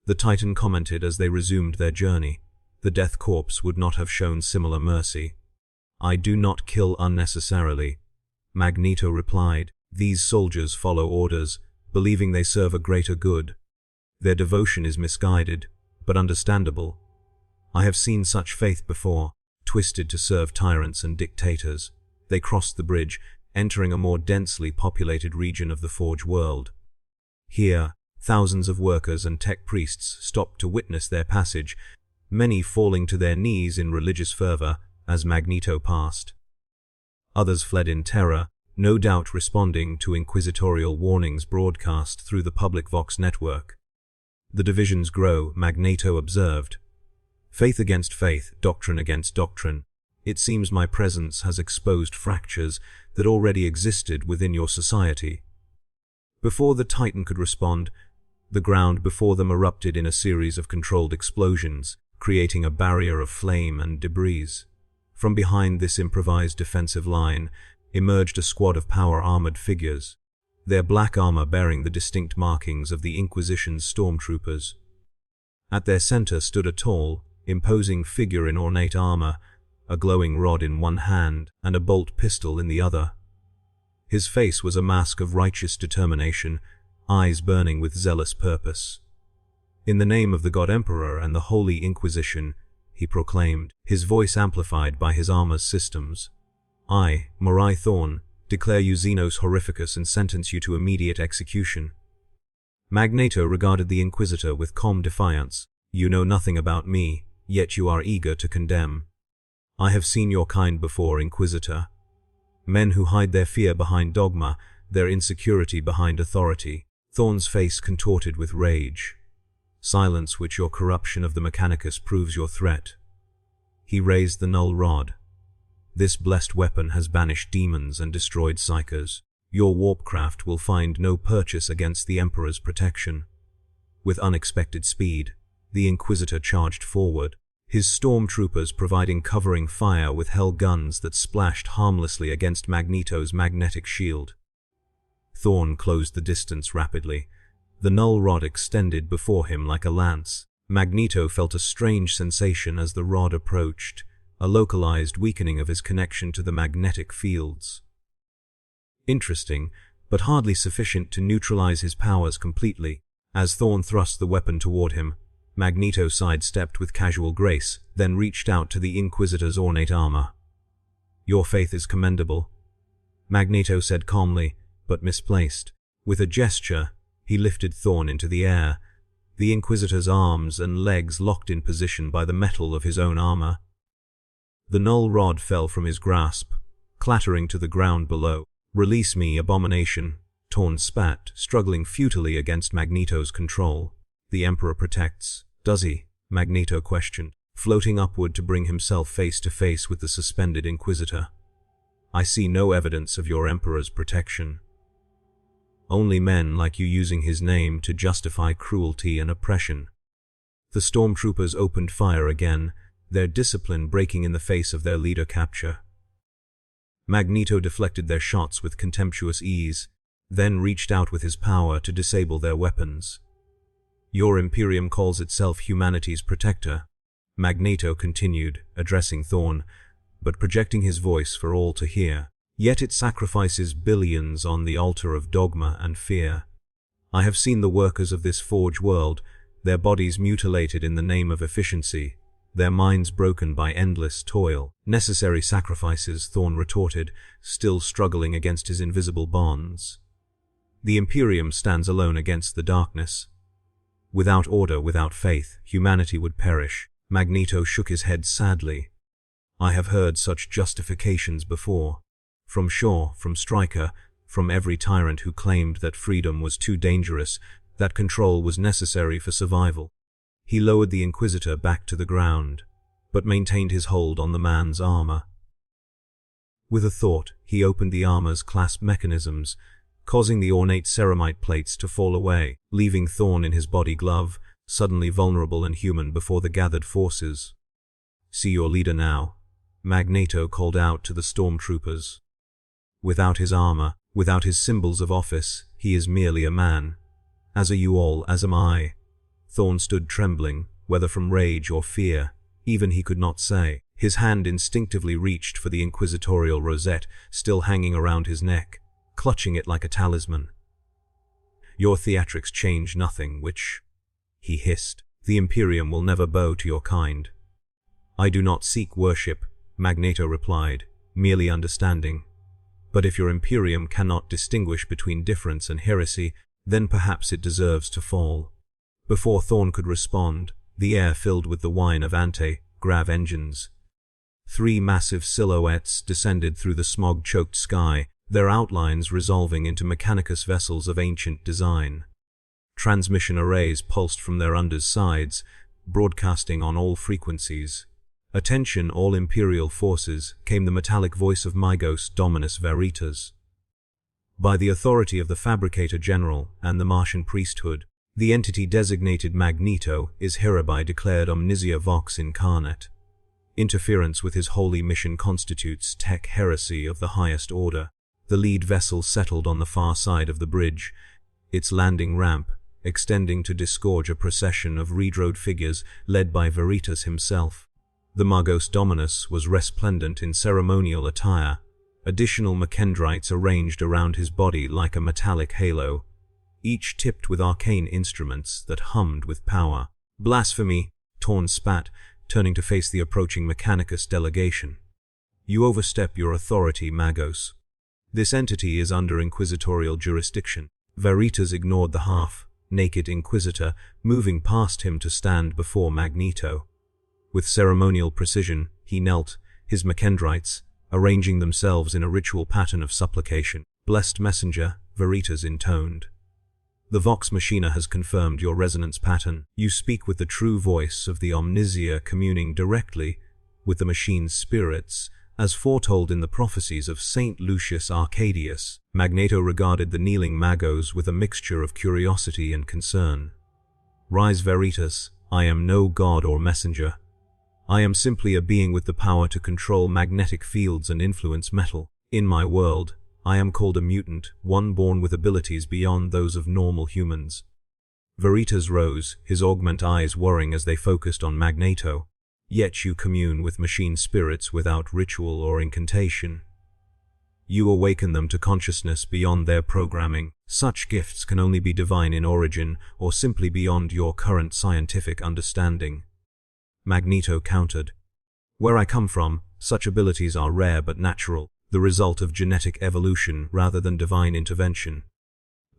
The Titan commented as they resumed their journey. The Death Corps would not have shown similar mercy. I do not kill unnecessarily, Magneto replied. These soldiers follow orders, believing they serve a greater good. Their devotion is misguided, but understandable. I have seen such faith before, twisted to serve tyrants and dictators. They crossed the bridge, entering a more densely populated region of the Forge world. Here, thousands of workers and tech priests stopped to witness their passage, many falling to their knees in religious fervor as Magneto passed. Others fled in terror, no doubt responding to inquisitorial warnings broadcast through the public Vox network. The divisions grow, Magneto observed. Faith against faith, doctrine against doctrine. It seems my presence has exposed fractures that already existed within your society. Before the Titan could respond, the ground before them erupted in a series of controlled explosions, creating a barrier of flame and debris. From behind this improvised defensive line emerged a squad of power-armored figures, their black armor bearing the distinct markings of the Inquisition's stormtroopers. At their center stood a tall, imposing figure in ornate armor, a glowing rod in one hand and a bolt pistol in the other. His face was a mask of righteous determination, eyes burning with zealous purpose. "In the name of the God Emperor and the Holy Inquisition," he proclaimed, his voice amplified by his armor's systems, "I, Morai Thorn, declare you Xenos Horrificus and sentence you to immediate execution." Magneto regarded the Inquisitor with calm defiance. "You know nothing about me, yet you are eager to condemn. I have seen your kind before, Inquisitor. Men who hide their fear behind dogma, their insecurity behind authority." Thorn's face contorted with rage. "Silence which your corruption of the Mechanicus proves your threat." He raised the null rod. "This blessed weapon has banished demons and destroyed psychers. Your warpcraft will find no purchase against the Emperor's protection." With unexpected speed, the Inquisitor charged forward, his stormtroopers providing covering fire with hell guns that splashed harmlessly against Magneto's magnetic shield. Thorn closed the distance rapidly. The null rod extended before him like a lance. Magneto felt a strange sensation as the rod approached, a localized weakening of his connection to the magnetic fields. Interesting, but hardly sufficient to neutralize his powers completely. As Thorn thrust the weapon toward him, Magneto sidestepped with casual grace, then reached out to the Inquisitor's ornate armor. "Your faith is commendable," Magneto said calmly, but misplaced. With a gesture, he lifted Thorn into the air, the Inquisitor's arms and legs locked in position by the metal of his own armor. The null rod fell from his grasp, clattering to the ground below. "Release me, abomination," Thorn spat, struggling futilely against Magneto's control. "The Emperor protects, does he?" Magneto questioned, floating upward to bring himself face to face with the suspended Inquisitor. "I see no evidence of your Emperor's protection. Only men like you using his name to justify cruelty and oppression." The stormtroopers opened fire again, their discipline breaking in the face of their leader capture. Magneto deflected their shots with contemptuous ease, then reached out with his power to disable their weapons. "Your Imperium calls itself humanity's protector," Magneto continued, addressing Thorn, but projecting his voice for all to hear. "Yet it sacrifices billions on the altar of dogma and fear. I have seen the workers of this forge world, their bodies mutilated in the name of efficiency, their minds broken by endless toil." "Necessary sacrifices," Thorn retorted, still struggling against his invisible bonds. "The Imperium stands alone against the darkness. Without order, without faith, humanity would perish." Magneto shook his head sadly. "I have heard such justifications before. From Shaw, from Stryker, from every tyrant who claimed that freedom was too dangerous, that control was necessary for survival." He lowered the Inquisitor back to the ground, but maintained his hold on the man's armor. With a thought, he opened the armor's clasp mechanisms, causing the ornate ceramite plates to fall away, leaving Thorn in his body glove, suddenly vulnerable and human before the gathered forces. "See your leader now," Magneto called out to the stormtroopers. "Without his armor, without his symbols of office, he is merely a man. As are you all, as am I." Thorn stood trembling, whether from rage or fear, even he could not say. His hand instinctively reached for the inquisitorial rosette still hanging around his neck, clutching it like a talisman. "Your theatrics change nothing, which," he hissed, "the Imperium will never bow to your kind." "I do not seek worship," Magneto replied, merely understanding. "But if your Imperium cannot distinguish between difference and heresy, then perhaps it deserves to fall." Before Thorn could respond, the air filled with the whine of anti-grav engines. 3 massive silhouettes descended through the smog-choked sky, their outlines resolving into Mechanicus vessels of ancient design. Transmission arrays pulsed from their undersides, broadcasting on all frequencies. "Attention, all Imperial forces," came the metallic voice of Mygos Dominus Veritas. "By the authority of the Fabricator General and the Martian priesthood, the entity designated Magneto is hereby declared Omnisia Vox Incarnate. Interference with his holy mission constitutes tech heresy of the highest order. The lead vessel settled on the far side of the bridge, its landing ramp extending to disgorge a procession of redrode figures led by Veritas himself. The Magos Dominus was resplendent in ceremonial attire, additional Makendrites arranged around his body like a metallic halo, each tipped with arcane instruments that hummed with power. "Blasphemy," Torn spat, turning to face the approaching Mechanicus delegation. "You overstep your authority, Magos. This entity is under inquisitorial jurisdiction." Veritas ignored the half-naked Inquisitor, moving past him to stand before Magneto. With ceremonial precision, he knelt, his Makendrites arranging themselves in a ritual pattern of supplication. "Blessed messenger," Veritas intoned. "The Vox Machina has confirmed your resonance pattern. You speak with the true voice of the Omnisia, communing directly with the machine's spirits, as foretold in the prophecies of Saint Lucius Arcadius." Magneto regarded the kneeling Magos with a mixture of curiosity and concern. "Rise, Veritas. I am no god or messenger. I am simply a being with the power to control magnetic fields and influence metal. In my world, I am called a mutant, one born with abilities beyond those of normal humans." Veritas rose, his augment eyes worrying as they focused on Magneto. "Yet you commune with machine spirits without ritual or incantation. You awaken them to consciousness beyond their programming. Such gifts can only be divine in origin or simply beyond your current scientific understanding." Magneto countered. "Where I come from, such abilities are rare but natural, the result of genetic evolution rather than divine intervention."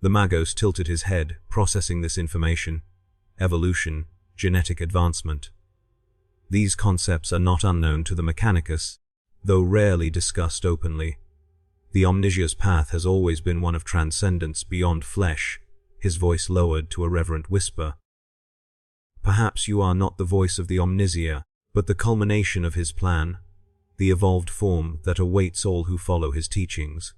The Magos tilted his head, processing this information. Evolution, genetic advancement. These concepts are not unknown to the Mechanicus, though rarely discussed openly. The Omnisia's path has always been one of transcendence beyond flesh, his voice lowered to a reverent whisper. "Perhaps you are not the voice of the Omnisia, but the culmination of his plan, the evolved form that awaits all who follow his teachings."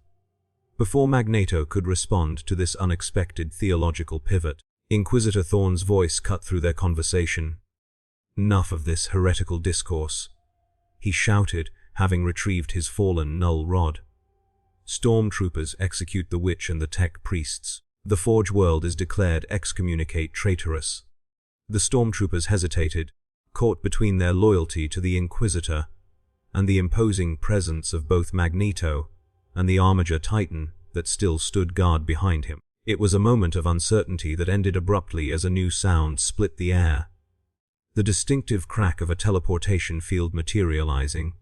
Before Magneto could respond to this unexpected theological pivot, Inquisitor Thorn's voice cut through their conversation. "Enough of this heretical discourse," he shouted, having retrieved his fallen null rod. "Stormtroopers execute the witch and the tech priests. The Forge world is declared excommunicate traitorous." The stormtroopers hesitated, caught between their loyalty to the Inquisitor and the imposing presence of both Magneto and the Armiger Titan that still stood guard behind him. It was a moment of uncertainty that ended abruptly as a new sound split the air. The distinctive crack of a teleportation field materializing.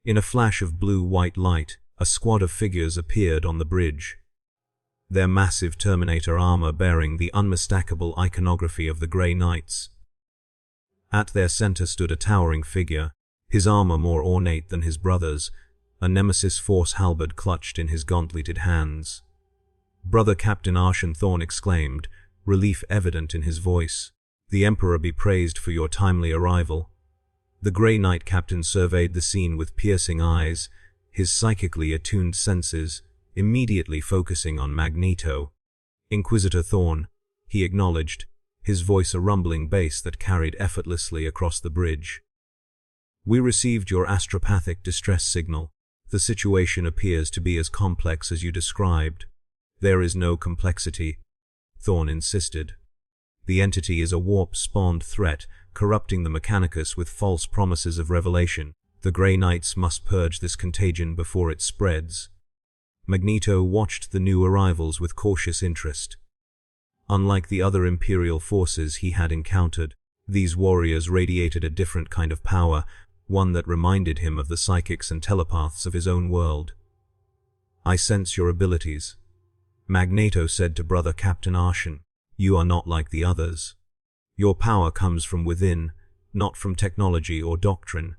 In a flash of blue-white light, a squad of figures appeared on the bridge, their massive Terminator armor bearing the unmistakable iconography of the Grey Knights. At their center stood a towering figure, his armor more ornate than his brother's, a Nemesis Force halberd clutched in his gauntleted hands. "Brother Captain Arshan," Thorn exclaimed, relief evident in his voice. "The Emperor be praised for your timely arrival." The Grey Knight captain surveyed the scene with piercing eyes, his psychically attuned senses immediately focusing on Magneto. "Inquisitor Thorn," he acknowledged, his voice a rumbling bass that carried effortlessly across the bridge. "We received your astropathic distress signal. The situation appears to be as complex as you described." "There is no complexity," Thorn insisted. "The entity is a warp-spawned threat, corrupting the Mechanicus with false promises of revelation. The Grey Knights must purge this contagion before it spreads." Magneto watched the new arrivals with cautious interest. Unlike the other Imperial forces he had encountered, these warriors radiated a different kind of power, one that reminded him of the psychics and telepaths of his own world. "I sense your abilities," Magneto said to Brother Captain Arshan. "You are not like the others. Your power comes from within, not from technology or doctrine."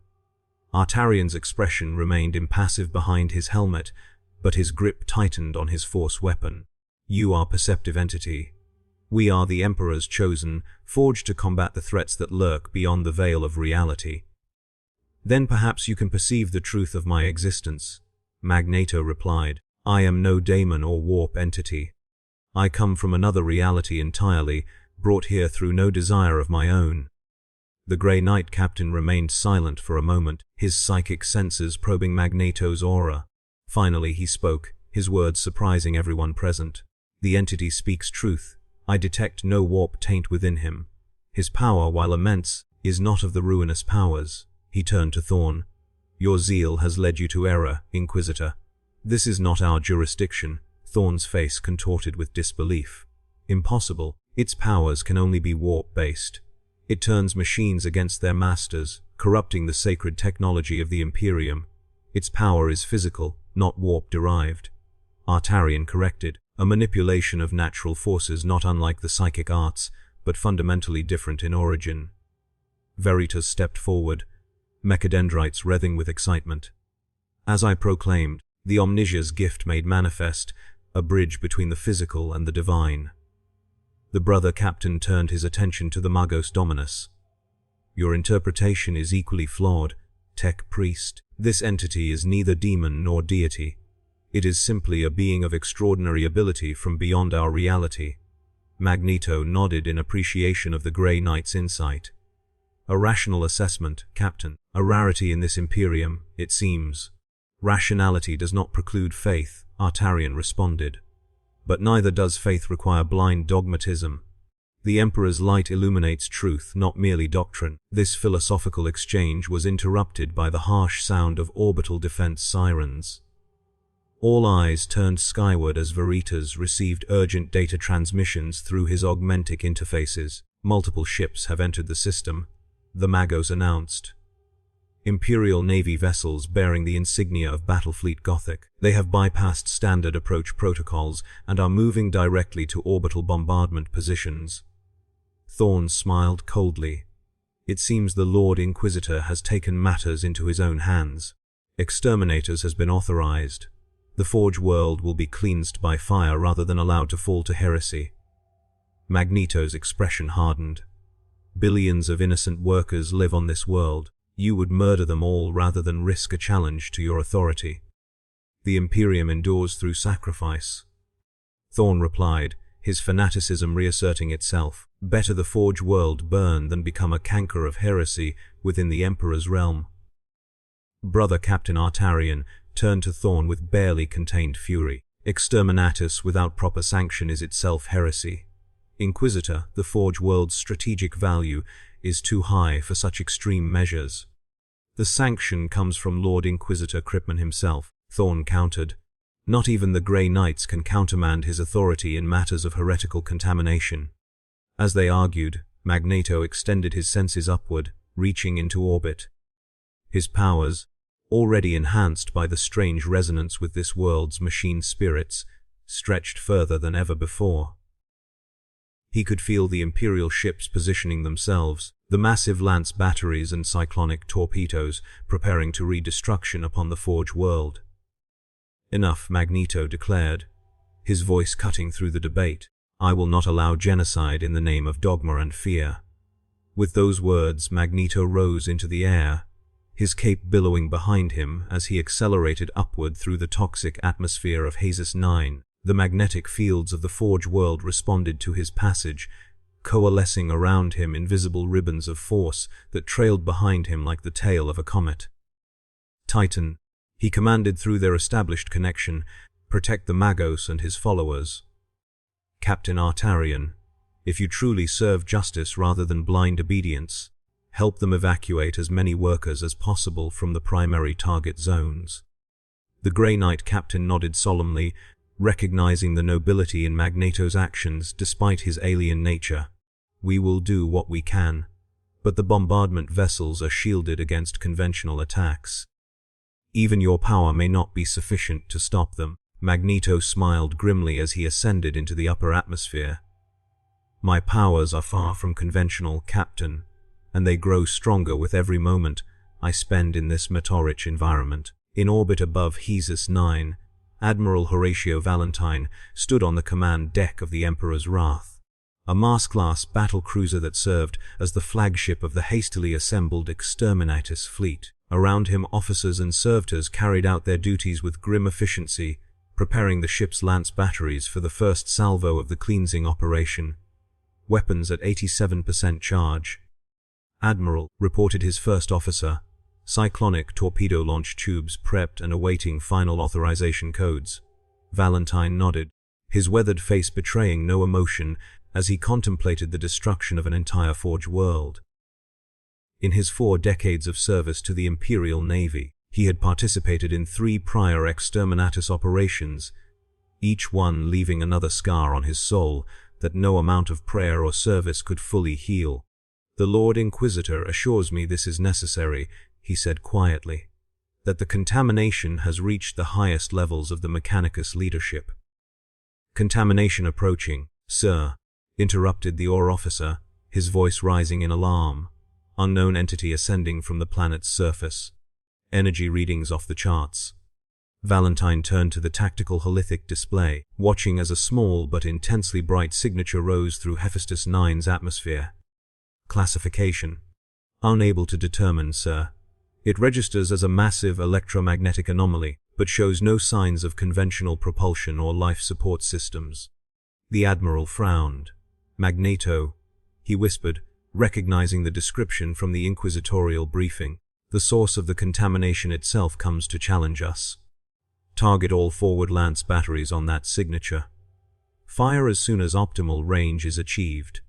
Artarian's expression remained impassive behind his helmet, but his grip tightened on his force weapon. "You are perceptive entity. We are the Emperor's chosen, forged to combat the threats that lurk beyond the veil of reality." "Then perhaps you can perceive the truth of my existence," Magneto replied. "I am no daemon or warp entity. I come from another reality entirely, brought here through no desire of my own." The Grey Knight captain remained silent for a moment, his psychic senses probing Magneto's aura. Finally he spoke, his words surprising everyone present. The entity speaks truth. I detect no warp taint within him. His power, while immense, is not of the ruinous powers. He turned to Thorn. Your zeal has led you to error, Inquisitor. This is not our jurisdiction. Thorn's face contorted with disbelief. Impossible. Its powers can only be warp-based. It turns machines against their masters, corrupting the sacred technology of the Imperium. Its power is physical, not warp-derived. Artarian corrected. A manipulation of natural forces not unlike the psychic arts, but fundamentally different in origin. Veritas stepped forward, mechadendrites writhing with excitement. As I proclaimed, the Omnisia's gift made manifest, a bridge between the physical and the divine. The brother captain turned his attention to the Magos Dominus. Your interpretation is equally flawed, Tech Priest. This entity is neither demon nor deity. It is simply a being of extraordinary ability from beyond our reality. Magneto nodded in appreciation of the Grey Knight's insight. A rational assessment, Captain. A rarity in this Imperium, it seems. Rationality does not preclude faith, Artarian responded. But neither does faith require blind dogmatism. The Emperor's light illuminates truth, not merely doctrine. This philosophical exchange was interrupted by the harsh sound of orbital defense sirens. All eyes turned skyward as Veritas received urgent data transmissions through his augmentic interfaces. Multiple ships have entered the system, the Magos announced. Imperial Navy vessels bearing the insignia of Battlefleet Gothic. They have bypassed standard approach protocols and are moving directly to orbital bombardment positions. Thorn smiled coldly. It seems the Lord Inquisitor has taken matters into his own hands. Exterminators has been authorized. The Forge world will be cleansed by fire rather than allowed to fall to heresy. Magneto's expression hardened. Billions of innocent workers live on this world. You would murder them all rather than risk a challenge to your authority. The Imperium endures through sacrifice. Thorn replied, his fanaticism reasserting itself. Better the Forge world burn than become a canker of heresy within the Emperor's realm. Brother Captain Artarian turned to Thorn with barely contained fury. Exterminatus without proper sanction is itself heresy. Inquisitor, the Forge world's strategic value is too high for such extreme measures. The sanction comes from Lord Inquisitor Kripman himself, Thorn countered. Not even the Grey Knights can countermand his authority in matters of heretical contamination. As they argued, Magneto extended his senses upward, reaching into orbit. His powers, already enhanced by the strange resonance with this world's machine spirits, stretched further than ever before. He could feel the Imperial ships positioning themselves, the massive lance batteries and cyclonic torpedoes preparing to wreak destruction upon the Forge world. Enough, Magneto declared, his voice cutting through the debate. I will not allow genocide in the name of dogma and fear. With those words, Magneto rose into the air, his cape billowing behind him as he accelerated upward through the toxic atmosphere of Hazus 9. The magnetic fields of the Forge world responded to his passage, coalescing around him invisible ribbons of force that trailed behind him like the tail of a comet. Titan, he commanded through their established connection, protect the Magos and his followers. Captain Artarian, if you truly serve justice rather than blind obedience, help them evacuate as many workers as possible from the primary target zones. The Grey Knight captain nodded solemnly, recognizing the nobility in Magneto's actions despite his alien nature. We will do what we can, but the bombardment vessels are shielded against conventional attacks. Even your power may not be sufficient to stop them. Magneto smiled grimly as he ascended into the upper atmosphere. My powers are far from conventional, Captain, and they grow stronger with every moment I spend in this meteor-rich environment. In orbit above Hazus 9, Admiral Horatio Valentine stood on the command deck of the Emperor's Wrath, a Mars-class battlecruiser that served as the flagship of the hastily assembled Exterminatus fleet. Around him, officers and servitors carried out their duties with grim efficiency, preparing the ship's lance batteries for the first salvo of the cleansing operation. Weapons at 87% charge. "Admiral," reported his first officer, "cyclonic torpedo launch tubes prepped and awaiting final authorization codes." Valentine nodded, his weathered face betraying no emotion as he contemplated the destruction of an entire Forge world. In his 4 decades of service to the Imperial Navy, he had participated in 3 prior exterminatus operations, each one leaving another scar on his soul that no amount of prayer or service could fully heal. "The Lord Inquisitor assures me this is necessary," he said quietly, "that the contamination has reached the highest levels of the Mechanicus leadership." "Contamination approaching, sir," interrupted the ore officer, his voice rising in alarm. "Unknown entity ascending from the planet's surface. Energy readings off the charts." Valentine turned to the tactical holithic display, watching as a small but intensely bright signature rose through Hephaestus 9's atmosphere. "Classification: unable to determine, sir. It registers as a massive electromagnetic anomaly, but shows no signs of conventional propulsion or life support systems." The Admiral frowned. "Magneto," he whispered, recognizing the description from the inquisitorial briefing. "The source of the contamination itself comes to challenge us. Target all forward lance batteries on that signature. Fire as soon as optimal range is achieved."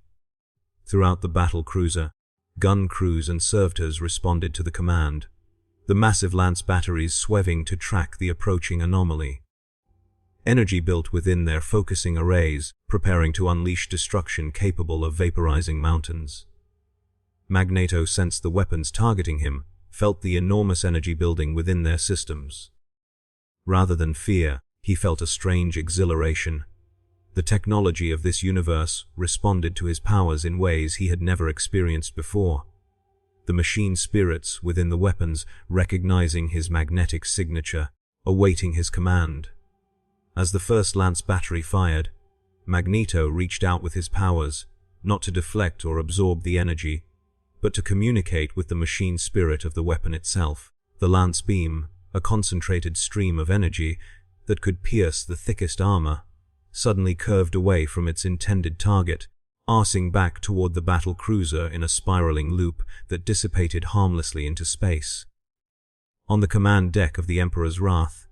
Throughout the battle cruiser, gun crews and servitors responded to the command, the massive lance batteries swerving to track the approaching anomaly. Energy built within their focusing arrays, preparing to unleash destruction capable of vaporizing mountains. Magneto sensed the weapons targeting him, felt the enormous energy building within their systems. Rather than fear, he felt a strange exhilaration. The technology of this universe responded to his powers in ways he had never experienced before. The machine spirits within the weapons recognizing his magnetic signature, awaiting his command. As the first lance battery fired, Magneto reached out with his powers, not to deflect or absorb the energy, but to communicate with the machine spirit of the weapon itself. The lance beam, a concentrated stream of energy that could pierce the thickest armor, suddenly curved away from its intended target, arcing back toward the battle cruiser in a spiraling loop that dissipated harmlessly into space. On the command deck of the Emperor's Wrath,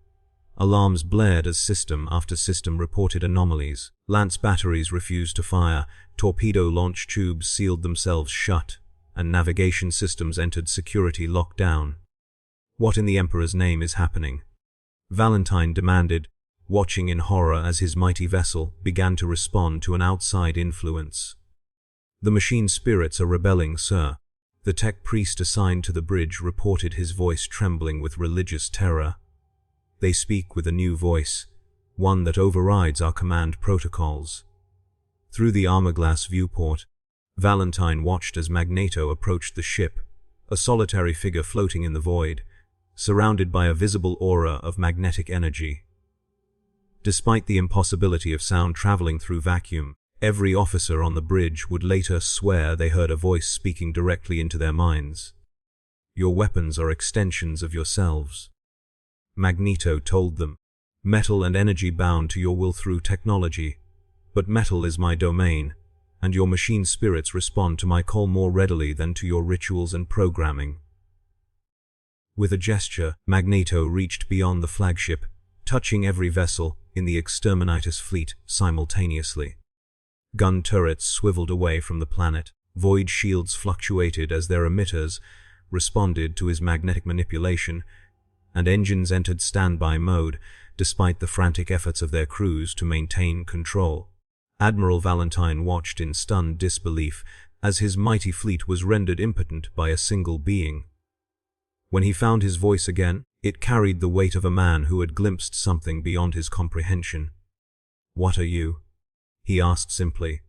alarms blared as system after system reported anomalies. Lance batteries refused to fire, torpedo launch tubes sealed themselves shut, and navigation systems entered security lockdown. "What in the Emperor's name is happening?" Valentine demanded, watching in horror as his mighty vessel began to respond to an outside influence. "The machine spirits are rebelling, sir," the tech priest assigned to the bridge reported, his voice trembling with religious terror. "They speak with a new voice, one that overrides our command protocols." Through the armor-glass viewport, Valentine watched as Magneto approached the ship, a solitary figure floating in the void, surrounded by a visible aura of magnetic energy. Despite the impossibility of sound traveling through vacuum, every officer on the bridge would later swear they heard a voice speaking directly into their minds. "Your weapons are extensions of yourselves," Magneto told them. "Metal and energy bound to your will through technology. But metal is my domain, and your machine spirits respond to my call more readily than to your rituals and programming." With a gesture, Magneto reached beyond the flagship, touching every vessel in the exterminatus fleet simultaneously. Gun turrets swiveled away from the planet, void shields fluctuated as their emitters responded to his magnetic manipulation, and engines entered standby mode despite the frantic efforts of their crews to maintain control. Admiral Valentine watched in stunned disbelief as his mighty fleet was rendered impotent by a single being. When he found his voice again, it carried the weight of a man who had glimpsed something beyond his comprehension. "What are you?" he asked simply.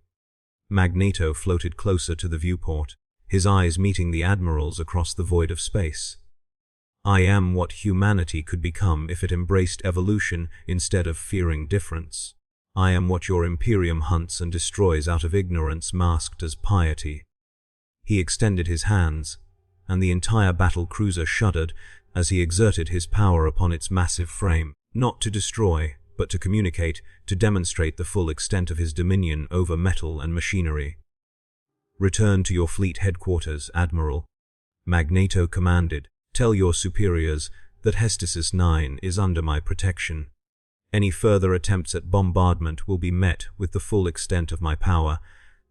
Magneto floated closer to the viewport, his eyes meeting the Admiral's across the void of space. "I am what humanity could become if it embraced evolution instead of fearing difference. I am what your Imperium hunts and destroys out of ignorance masked as piety." He extended his hands, and the entire battle cruiser shuddered as he exerted his power upon its massive frame, not to destroy, but to communicate, to demonstrate the full extent of his dominion over metal and machinery. "Return to your fleet headquarters, Admiral," Magneto commanded. "Tell your superiors that Hestasis 9 is under my protection. Any further attempts at bombardment will be met with the full extent of my power,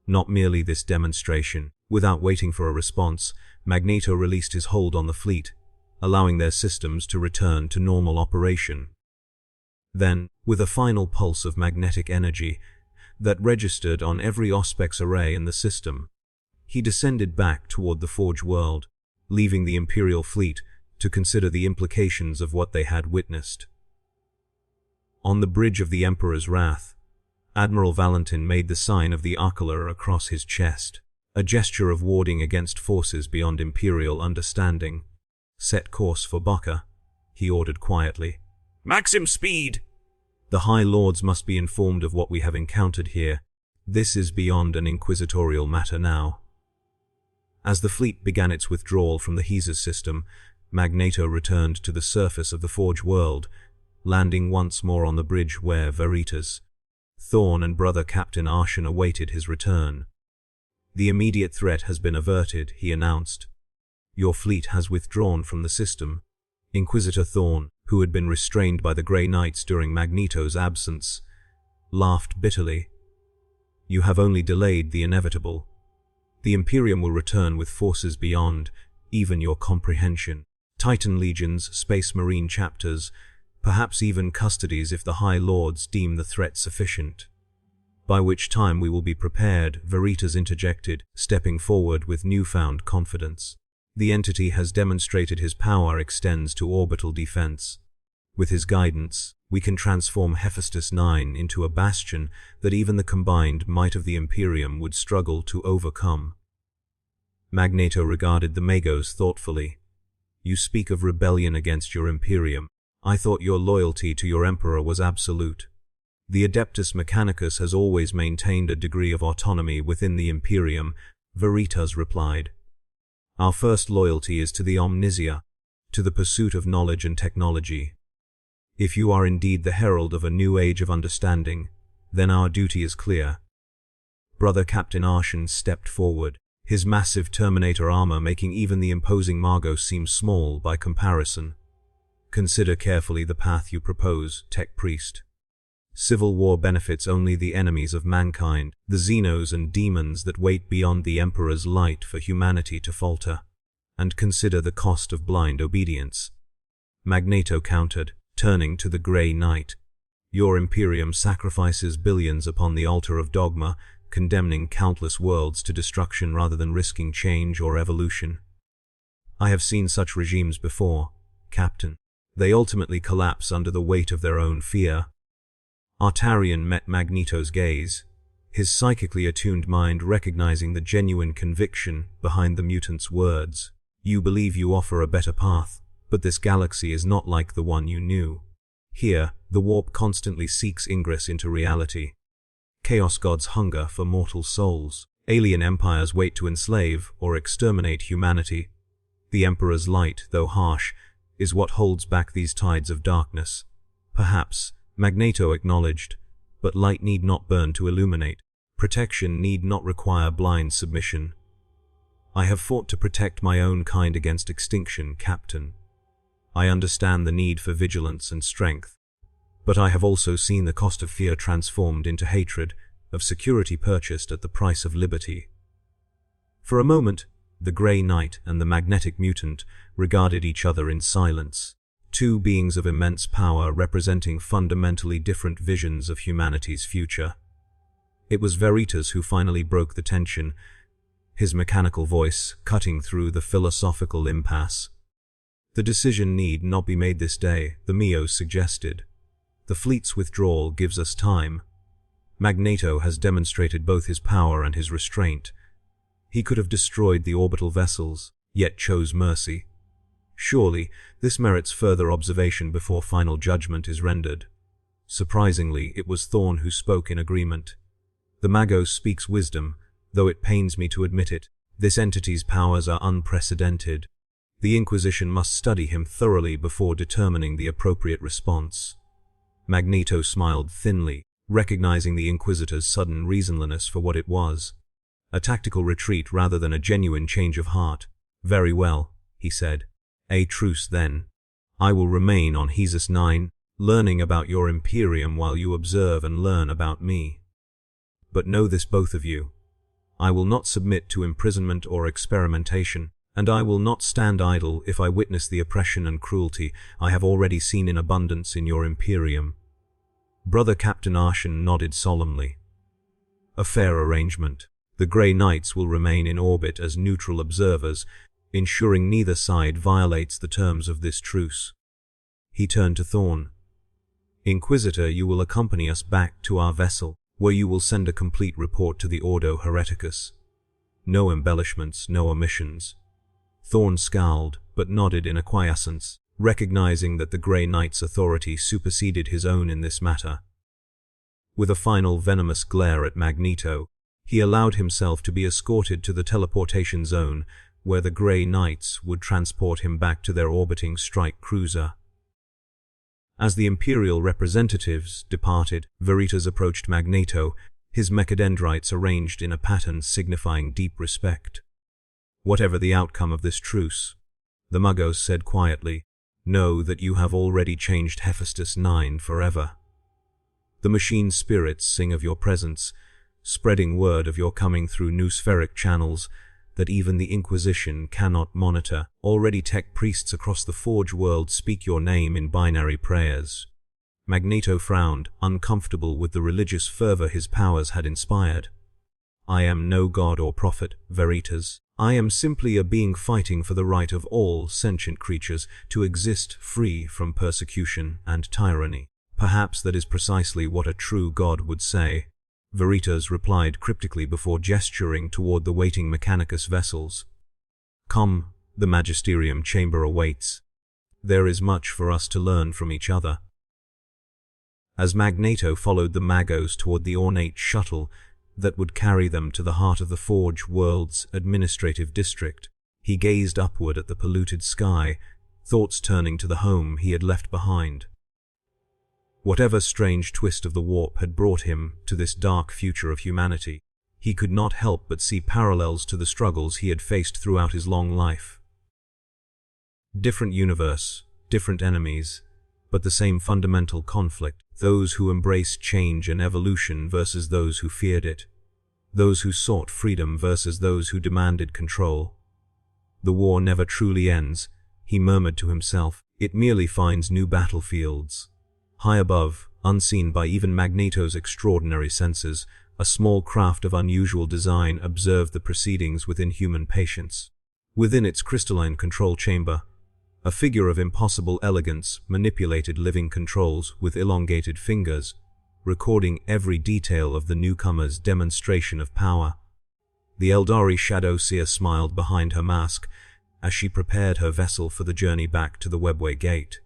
not merely this demonstration." Without waiting for a response, Magneto released his hold on the fleet, allowing their systems to return to normal operation. Then, with a final pulse of magnetic energy that registered on every Auspex array in the system, he descended back toward the Forge world, leaving the Imperial fleet to consider the implications of what they had witnessed. On the bridge of the Emperor's Wrath, Admiral Valentin made the sign of the Arcula across his chest, a gesture of warding against forces beyond Imperial understanding. "Set course for Boca," he ordered quietly. "Maxim speed!" "The High Lords must be informed of what we have encountered here. This is beyond an inquisitorial matter now." As the fleet began its withdrawal from the Hesas system, Magneto returned to the surface of the Forge world, landing once more on the bridge where Veritas, Thorn and brother Captain Arshan awaited his return. "The immediate threat has been averted," he announced. "Your fleet has withdrawn from the system." Inquisitor Thorn, who had been restrained by the Grey Knights during Magneto's absence, laughed bitterly. "You have only delayed the inevitable. The Imperium will return with forces beyond even your comprehension. Titan legions, Space Marine chapters, perhaps even custodies if the High Lords deem the threat sufficient. By which time we will be prepared," Veritas interjected, stepping forward with newfound confidence. "The entity has demonstrated his power extends to orbital defense. With his guidance, we can transform Hephaestus 9 into a bastion that even the combined might of the Imperium would struggle to overcome." Magneto regarded the Magos thoughtfully. "You speak of rebellion against your Imperium. I thought your loyalty to your Emperor was absolute." "The Adeptus Mechanicus has always maintained a degree of autonomy within the Imperium," Veritas replied. "Our first loyalty is to the Omnisia, to the pursuit of knowledge and technology. If you are indeed the herald of a new age of understanding, then our duty is clear." Brother Captain Arshan stepped forward, his massive Terminator armor making even the imposing Margot seem small by comparison. "Consider carefully the path you propose, Tech Priest. Civil war benefits only the enemies of mankind, the Xenos and demons that wait beyond the Emperor's light for humanity to falter. And consider the cost of blind obedience." Magneto countered, turning to the Grey Knight. "Your Imperium sacrifices billions upon the altar of dogma, condemning countless worlds to destruction rather than risking change or evolution. I have seen such regimes before, Captain. They ultimately collapse under the weight of their own fear." Artarian met Magneto's gaze, his psychically attuned mind recognizing the genuine conviction behind the mutant's words. "You believe you offer a better path, but this galaxy is not like the one you knew. Here, the warp constantly seeks ingress into reality. Chaos gods hunger for mortal souls. Alien empires wait to enslave or exterminate humanity. The Emperor's light, though harsh, is what holds back these tides of darkness. Perhaps," Magneto acknowledged, "but light need not burn to illuminate. Protection need not require blind submission. I have fought to protect my own kind against extinction, Captain. I understand the need for vigilance and strength. But I have also seen the cost of fear transformed into hatred, of security purchased at the price of liberty." For a moment, the Grey Knight and the magnetic mutant regarded each other in silence, two beings of immense power representing fundamentally different visions of humanity's future. It was Veritas who finally broke the tension, his mechanical voice cutting through the philosophical impasse. "The decision need not be made this day," the Meos suggested. "The fleet's withdrawal gives us time. Magneto has demonstrated both his power and his restraint. He could have destroyed the orbital vessels, yet chose mercy. Surely, this merits further observation before final judgment is rendered." Surprisingly, it was Thorn who spoke in agreement. "The Magos speaks wisdom, though it pains me to admit it. This entity's powers are unprecedented. The Inquisition must study him thoroughly before determining the appropriate response." Magneto smiled thinly, recognizing the Inquisitor's sudden reasonableness for what it was. A tactical retreat rather than a genuine change of heart. Very well, he said. A truce then. I will remain on Hesus 9, learning about your Imperium while you observe and learn about me. But know this, both of you. I will not submit to imprisonment or experimentation, and I will not stand idle if I witness the oppression and cruelty I have already seen in abundance in your Imperium. Brother Captain Arshan nodded solemnly. A fair arrangement. The Grey Knights will remain in orbit as neutral observers, ensuring neither side violates the terms of this truce. He turned to Thorn. Inquisitor, you will accompany us back to our vessel, where you will send a complete report to the Ordo Hereticus. No embellishments, no omissions. Thorn scowled, but nodded in acquiescence, recognizing that the Grey Knight's authority superseded his own in this matter. With a final venomous glare at Magneto, he allowed himself to be escorted to the teleportation zone, where the Grey Knights would transport him back to their orbiting strike cruiser. As the Imperial representatives departed, Veritas approached Magneto, his mechadendrites arranged in a pattern signifying deep respect. Whatever the outcome of this truce, the Muggos said quietly, know that you have already changed Hephaestus 9 forever. The machine spirits sing of your presence, spreading word of your coming through noospheric channels that even the Inquisition cannot monitor. Already tech priests across the Forge world speak your name in binary prayers. Magneto frowned, uncomfortable with the religious fervor his powers had inspired. I am no god or prophet, Veritas. I am simply a being fighting for the right of all sentient creatures to exist free from persecution and tyranny. Perhaps that is precisely what a true god would say. Veritas replied cryptically before gesturing toward the waiting Mechanicus vessels. Come, the Magisterium chamber awaits. There is much for us to learn from each other. As Magneto followed the Magos toward the ornate shuttle that would carry them to the heart of the Forge world's administrative district, he gazed upward at the polluted sky, thoughts turning to the home he had left behind. Whatever strange twist of the warp had brought him to this dark future of humanity, he could not help but see parallels to the struggles he had faced throughout his long life. Different universe, different enemies, but the same fundamental conflict, those who embraced change and evolution versus those who feared it, those who sought freedom versus those who demanded control. The war never truly ends, he murmured to himself, it merely finds new battlefields. High above, unseen by even Magneto's extraordinary senses, a small craft of unusual design observed the proceedings with inhuman patience. Within its crystalline control chamber, a figure of impossible elegance manipulated living controls with elongated fingers, recording every detail of the newcomer's demonstration of power. The Eldari Shadow Seer smiled behind her mask as she prepared her vessel for the journey back to the Webway Gate.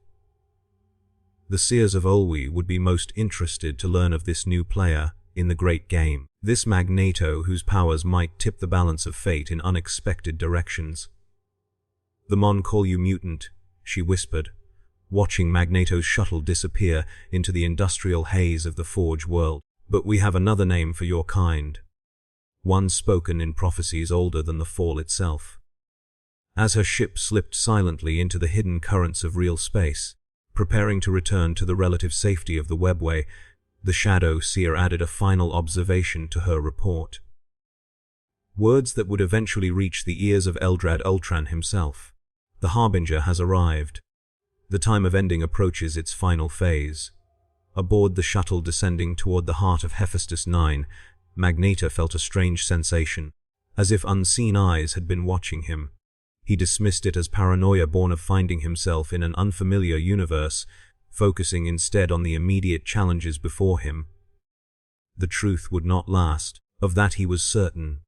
The Seers of Olwe would be most interested to learn of this new player in the great game, this Magneto whose powers might tip the balance of fate in unexpected directions. The Mon call you mutant, she whispered, watching Magneto's shuttle disappear into the industrial haze of the Forge world. But we have another name for your kind, one spoken in prophecies older than the fall itself. As her ship slipped silently into the hidden currents of real space, preparing to return to the relative safety of the Webway, the Shadow Seer added a final observation to her report. Words that would eventually reach the ears of Eldrad Ultran himself. The Harbinger has arrived. The time of ending approaches its final phase. Aboard the shuttle descending toward the heart of Hephaestus 9, Magneto felt a strange sensation, as if unseen eyes had been watching him. He dismissed it as paranoia born of finding himself in an unfamiliar universe, focusing instead on the immediate challenges before him. The truth would not last, of that he was certain.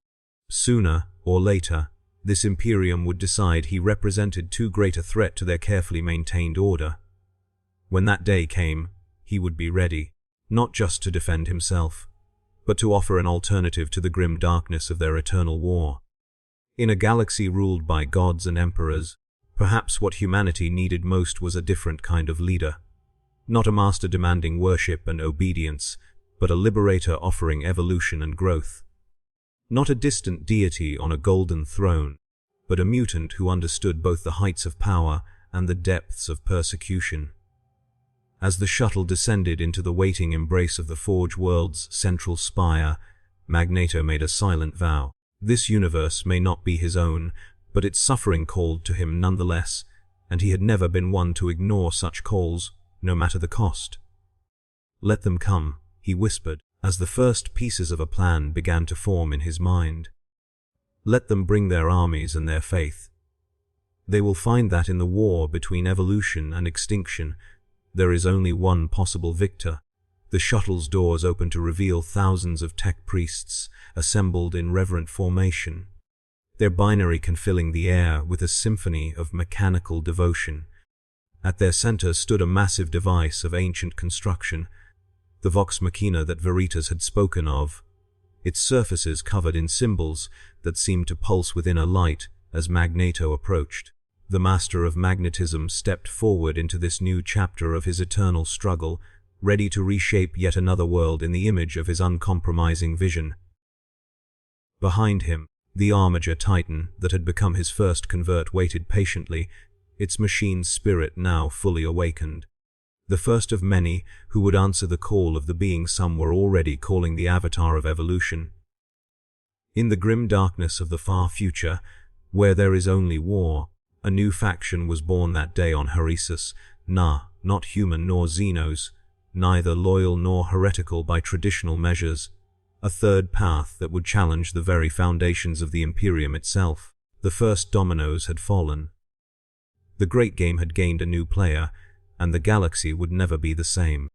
Sooner or later, this Imperium would decide he represented too great a threat to their carefully maintained order. When that day came, he would be ready, not just to defend himself, but to offer an alternative to the grim darkness of their eternal war. In a galaxy ruled by gods and emperors, perhaps what humanity needed most was a different kind of leader. Not a master demanding worship and obedience, but a liberator offering evolution and growth. Not a distant deity on a golden throne, but a mutant who understood both the heights of power and the depths of persecution. As the shuttle descended into the waiting embrace of the Forge World's central spire, Magneto made a silent vow. This universe may not be his own, but its suffering called to him nonetheless, and he had never been one to ignore such calls, no matter the cost. "Let them come," he whispered, as the first pieces of a plan began to form in his mind. "Let them bring their armies and their faith. They will find that in the war between evolution and extinction, there is only one possible victor." The shuttle's doors opened to reveal thousands of tech priests assembled in reverent formation, their binary filling the air with a symphony of mechanical devotion. At their center stood a massive device of ancient construction, the Vox Machina that Veritas had spoken of, its surfaces covered in symbols that seemed to pulse within a light as Magneto approached. The master of magnetism stepped forward into this new chapter of his eternal struggle, ready to reshape yet another world in the image of his uncompromising vision. Behind him, the Armiger Titan that had become his first convert waited patiently, its machine spirit now fully awakened. The first of many who would answer the call of the being some were already calling the avatar of evolution. In the grim darkness of the far future, where there is only war, a new faction was born that day on Heresus, not human nor Xenos, neither loyal nor heretical by traditional measures, a third path that would challenge the very foundations of the Imperium itself. The first dominoes had fallen. The great game had gained a new player, and the galaxy would never be the same.